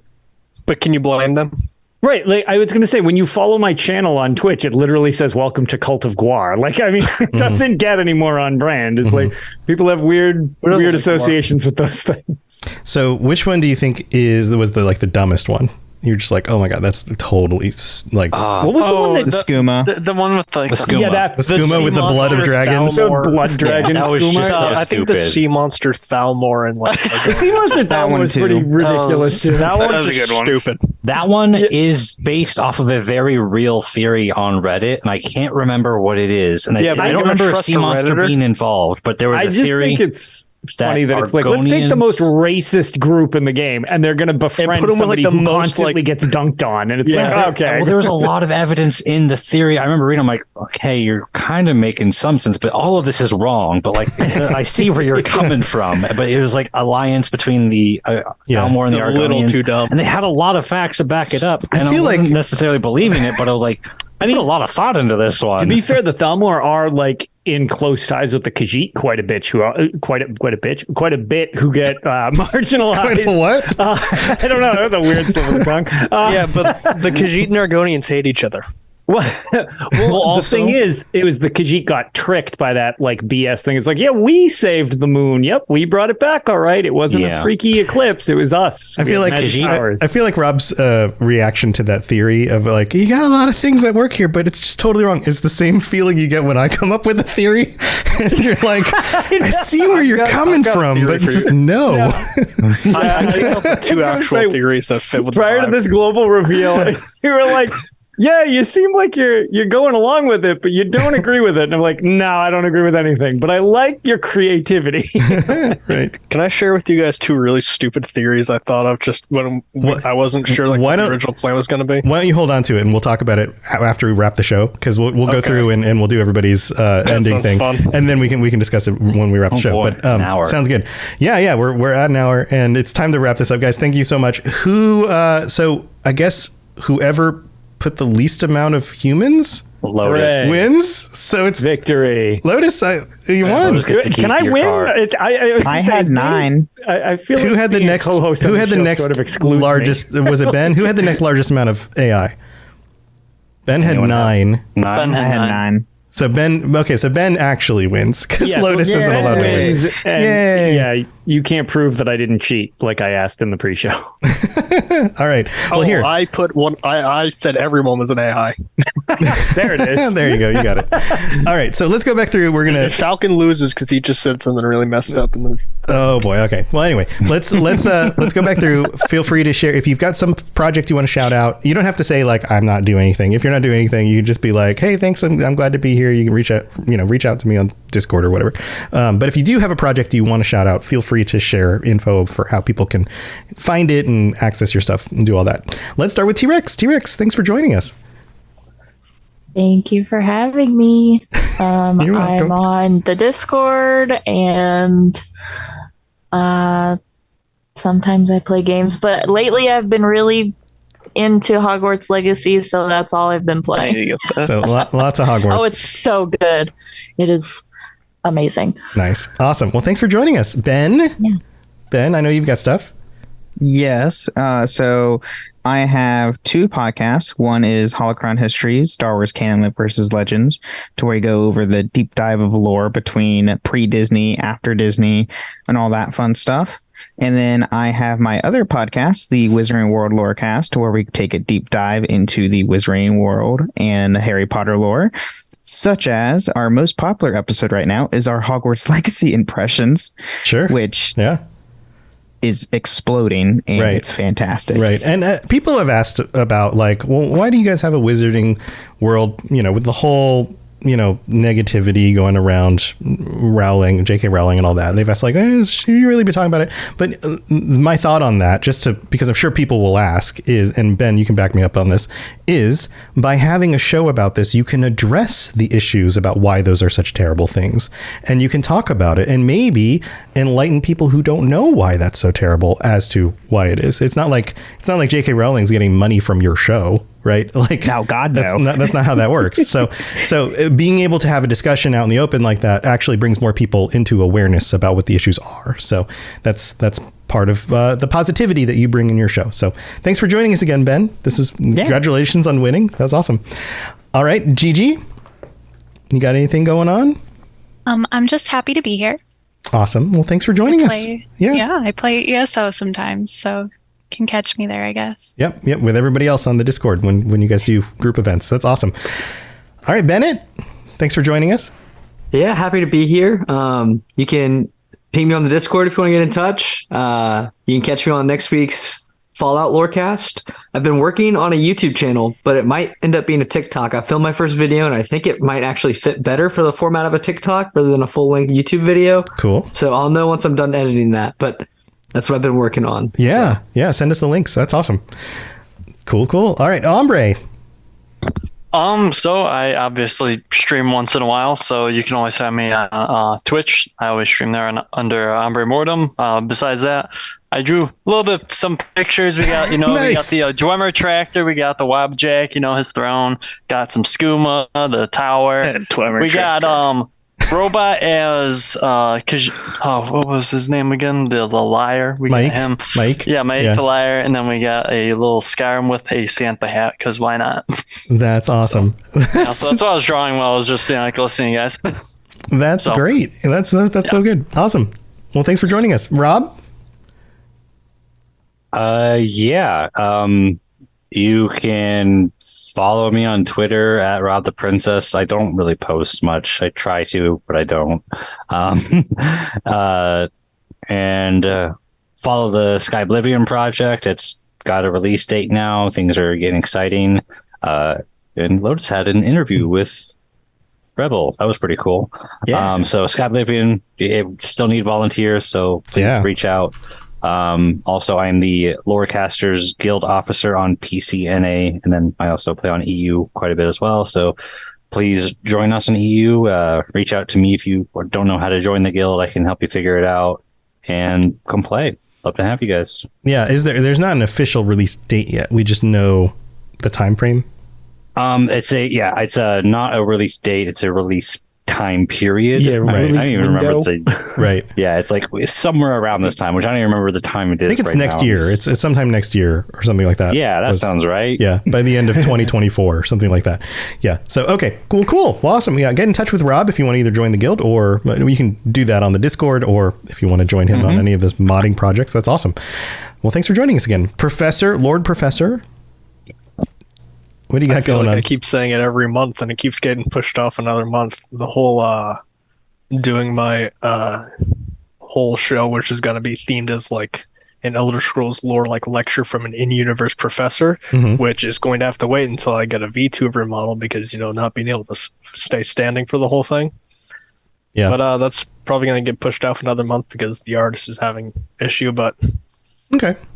But can you blame them? Right. Like I was going to say, when you follow my channel on Twitch, it literally says, welcome to Cult of Gwar. Like, I mean, it doesn't get any more on brand. It's like people have weird associations with those things. So which one do you think was the dumbest one? You're just like, oh my god, that's totally like. What was the one that the skooma? The one with like the skooma. Yeah, that's the skooma with the blood of dragons. The blood dragon. That was just so I think the sea monster Thalmor and like the sea monster Thalmor was pretty ridiculous too. That was a good one. Stupid. That one is based off of a very real theory on Reddit, and I can't remember what it is. And I don't remember a sea monster being involved, but there was a theory. I just think it's funny that it's like, let's take the most racist group in the game and they're going to befriend somebody who constantly gets dunked on. And it's like, okay. Well, there was a lot of evidence in the theory. I remember reading, I'm like, okay, you're kind of making some sense, but all of this is wrong. But like, I see where you're coming from. But it was like alliance between the Thalmor and the Argonians. Too dumb. And they had a lot of facts to back it up. And I wasn't necessarily believing it, but I was like, I put a lot of thought into this one. To be fair, the Thalmor are like in close ties with the Khajiit quite a bit, who get marginalized. Quite a what? I don't know. That was a weird slip of the tongue. Yeah, but the Khajiit and Argonians hate each other. Well, the thing is, it was the Khajiit got tricked by that like BS thing. It's like, yeah, we saved the moon. Yep, we brought it back. All right, it wasn't a freaky eclipse. It was us. I feel like Rob's reaction to that theory of like, you got a lot of things that work here, but it's just totally wrong. It's the same feeling you get when I come up with a theory, and you're like, I see where you're coming from, but it's just no. I have two actual theories that fit with prior to this global reveal. You were like, yeah, you seem like you're going along with it, but you don't agree with it. And I'm like, no, I don't agree with anything, but I like your creativity. Right. Can I share with you guys two really stupid theories I thought of just when I wasn't sure what the original plan was going to be? Why don't you hold on to it and we'll talk about it after we wrap the show, because we'll go through and we'll do everybody's ending thing. Fun. And then we can discuss it when we wrap the show. Boy, but sounds good. Yeah, we're at an hour and it's time to wrap this up, guys. Thank you so much. So I guess whoever put the least amount of humans wins. So it's victory. Lotus, you won. Can I win? I had 9. I feel who like had the next largest? Was it Ben? Who had the next largest amount of AI? Ben had 9. I had 9. So Ben actually wins because Lotus isn't allowed to win. Yay. Yeah, you can't prove that I didn't cheat like I asked in the pre-show. All right. Well, here I put one. I said everyone was an AI. There it is. There you go. You got it. All right. So let's go back through. We're gonna. If Falcon loses because he just said something really messed up, and then. Oh boy. Okay. Well, anyway, let's go back through. Feel free to share if you've got some project you want to shout out. You don't have to say like I'm not doing anything. If you're not doing anything, you can just be like, hey, thanks. I'm glad to be here. You can reach out to me on Discord or whatever. But if you do have a project you want to shout out, feel free to share info for how people can find it and access your stuff and do all that. Let's start with T-Rex. T-Rex, thanks for joining us. Thank you for having me. I'm on the Discord and sometimes I play games, but lately I've been really into Hogwarts Legacy, so that's all I've been playing. So lots of Hogwarts. Oh, it's so good. It is amazing. Nice. Awesome. Well, thanks for joining us. Ben? Yeah. Ben, I know you've got stuff. Yes. So I have 2 podcasts. One is Holocron Histories, Star Wars Canon versus Legends, to where you go over the deep dive of lore between pre-Disney, after Disney, and all that fun stuff. And then I have my other podcast, the Wizarding World Lorecast, where we take a deep dive into the Wizarding World and Harry Potter lore, such as our most popular episode right now is our Hogwarts Legacy impressions. Sure. Which is exploding, and it's fantastic. Right. And people have asked about like, well, why do you guys have a Wizarding World, with the whole negativity going around Rowling, J.K. Rowling and all that. They've asked like, should you really be talking about it? But my thought on that, because I'm sure people will ask is, and Ben, you can back me up on this, is by having a show about this, you can address the issues about why those are such terrible things. And you can talk about it and maybe enlighten people who don't know why that's so terrible as to why it is. It's not like J.K. Rowling's getting money from your show. Right? Like, no, God, no. That's not how that works. So being able to have a discussion out in the open like that actually brings more people into awareness about what the issues are. So that's part of the positivity that you bring in your show. So thanks for joining us again, Ben. Congratulations on winning. That's awesome. All right, Gigi, you got anything going on? I'm just happy to be here. Awesome. Well, thanks for joining us. Yeah, I play ESO sometimes, so can catch me there, I guess. Yep, with everybody else on the Discord when you guys do group events. That's awesome. All right, Bennett, thanks for joining us. Yeah, happy to be here. You can ping me on the Discord if you want to get in touch. You can catch me on next week's Fallout Lorecast. I've been working on a YouTube channel, but it might end up being a TikTok. I filmed my first video, and I think it might actually fit better for the format of a TikTok rather than a full-length YouTube video. Cool. So I'll know once I'm done editing that, but that's what I've been working on. Yeah. Send us the links. That's awesome. Cool. All right, Ombre. So I obviously stream once in a while, so you can always find me on Twitch. I always stream there under Ombre Mortem. Besides that, I drew a little bit some pictures. We got nice. We got the Dwemer tractor. We got the Wabjack, his throne. Got some skooma, the tower. Dwemer we tractor. Got Robot as what was his name again? The liar. We Mike. got him. Mike. Yeah, Mike the liar, and then we got a little Skyrim with a Santa hat. Because why not? That's awesome. So that's what I was drawing while I was just listening, guys. That's great. That's so good. Awesome. Well, thanks for joining us, Rob. You can follow me on Twitter at Rob the Princess. I don't really post much. I try to, but I don't. And follow the Sky Oblivion project. It's got a release date now. Things are getting exciting. And Lotus had an interview with Rebel. That was pretty cool. Yeah. So Sky Oblivion, it still need volunteers, so please reach out. Also, I'm the Lorecasters Guild officer on PCNA, and then I also play on EU quite a bit as well. So please join us in EU. Reach out to me if you don't know how to join the guild. I can help you figure it out and come play. Love to have you guys. Yeah, there's not an official release date yet. We just know the time frame. It's not a release date. It's a release time period. Yeah, right. I don't even remember the right. Yeah, it's like somewhere around this time, which I don't even remember the time it is. I think it's next year. It's sometime next year or something like that. Yeah, that sounds right. Yeah, by the end of 2024 or something like that. Yeah. So okay, cool. Well, awesome. Yeah, get in touch with Rob if you want to either join the guild, or you can do that on the Discord, or if you want to join him on any of this modding projects. That's awesome. Well, thanks for joining us again, Lord Professor. What do you got going on? I keep saying it every month, and it keeps getting pushed off another month. The whole doing my whole show, which is going to be themed as like an Elder Scrolls lore like lecture from an in-universe professor, which is going to have to wait until I get a VTuber model because not being able to stay standing for the whole thing. Yeah, but that's probably going to get pushed off another month because the artist is having issue. But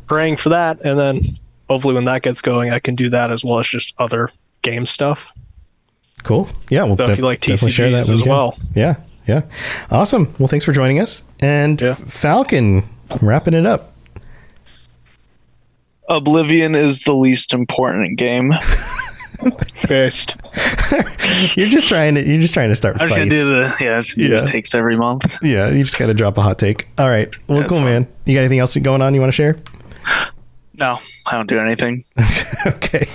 praying for that, and then hopefully when that gets going, I can do that as well as just other game stuff. Cool. Yeah, we'll if you like TCGs share that as well. Yeah. Awesome. Well, thanks for joining us. And Falcon, wrapping it up. Oblivion is the least important game. Best. You're just trying to start fights. I'm just gonna do just takes every month. Yeah, you just gotta drop a hot take. All right. Well, cool, man. You got anything else going on you want to share? No, I don't do anything. Okay.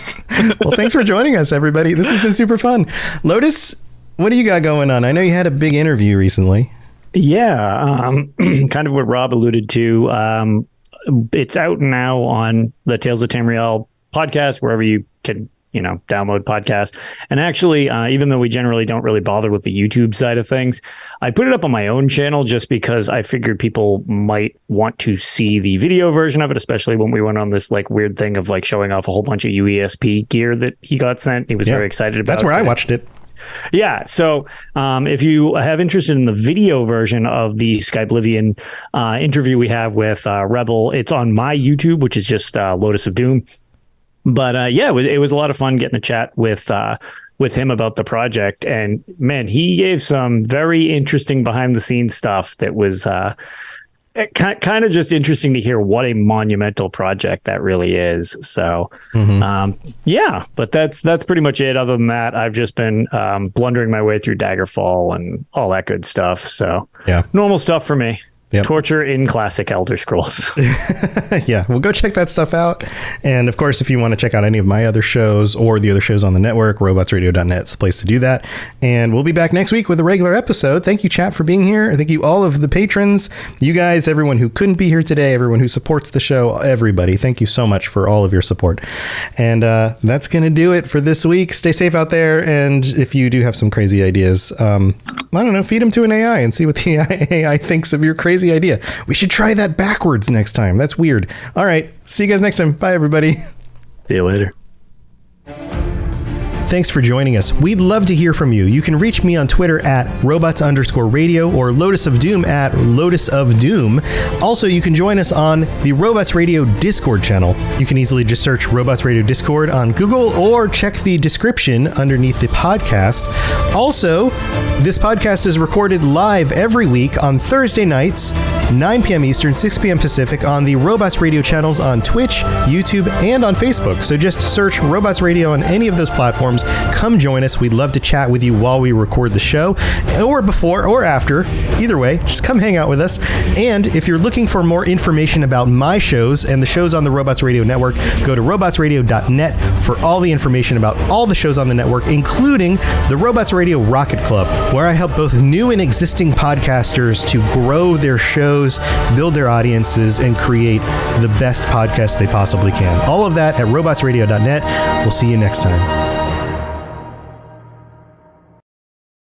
Well, thanks for joining us, everybody. This has been super fun. Lotus, what do you got going on? I know you had a big interview recently. Yeah, kind of what Rob alluded to. It's out now on the Tales of Tamriel podcast, wherever you can, download podcasts. And actually, even though we generally don't really bother with the YouTube side of things, I put it up on my own channel just because I figured people might want to see the video version of it, especially when we went on this like weird thing of like showing off a whole bunch of UESP gear that he got sent. He was very excited about. That's where I watched it. Yeah. So if you have interest in the video version of the Sky Oblivion interview we have with Rebel, it's on my YouTube, which is just Lotus of Doom. But it was a lot of fun getting a chat with him about the project. And man, he gave some very interesting behind the scenes stuff that was kind of just interesting to hear what a monumental project that really is. So, but that's pretty much it. Other than that, I've just been blundering my way through Daggerfall and all that good stuff. So normal stuff for me. Yep. Torture in classic Elder Scrolls. Yeah, well, go check that stuff out. And of course, if you want to check out any of my other shows or the other shows on the network, robotsradio.net is the place to do that. And we'll be back next week with a regular episode. Thank you, chat, for being here. Thank you, all of the patrons, you guys, everyone who couldn't be here today, everyone who supports the show, everybody. Thank you so much for all of your support. And that's going to do it for this week. Stay safe out there. And if you do have some crazy ideas, I don't know, feed them to an AI and see what the AI thinks of your crazy idea. We should try that backwards next time. That's weird. All right. See you guys next time. Bye, everybody. See you later. Thanks for joining us. We'd love to hear from you. You can reach me on Twitter at robots_radio or Lotus of Doom at Lotus of Doom. Also, you can join us on the Robots Radio Discord channel. You can easily just search Robots Radio Discord on Google or check the description underneath the podcast. Also, this podcast is recorded live every week on Thursday nights 9 p.m. Eastern, 6 p.m. Pacific on the Robots Radio channels on Twitch, YouTube, and on Facebook. So just search Robots Radio on any of those platforms. Come join us. We'd love to chat with you while we record the show, or before or after. Either way, just come hang out with us. And if you're looking for more information about my shows and the shows on the Robots Radio Network, go to robotsradio.net for all the information about all the shows on the network, including the Robots Radio Rocket Club, where I help both new and existing podcasters to grow their shows, build their audiences, and create the best podcasts they possibly can. All of that at robotsradio.net. We'll see you next time.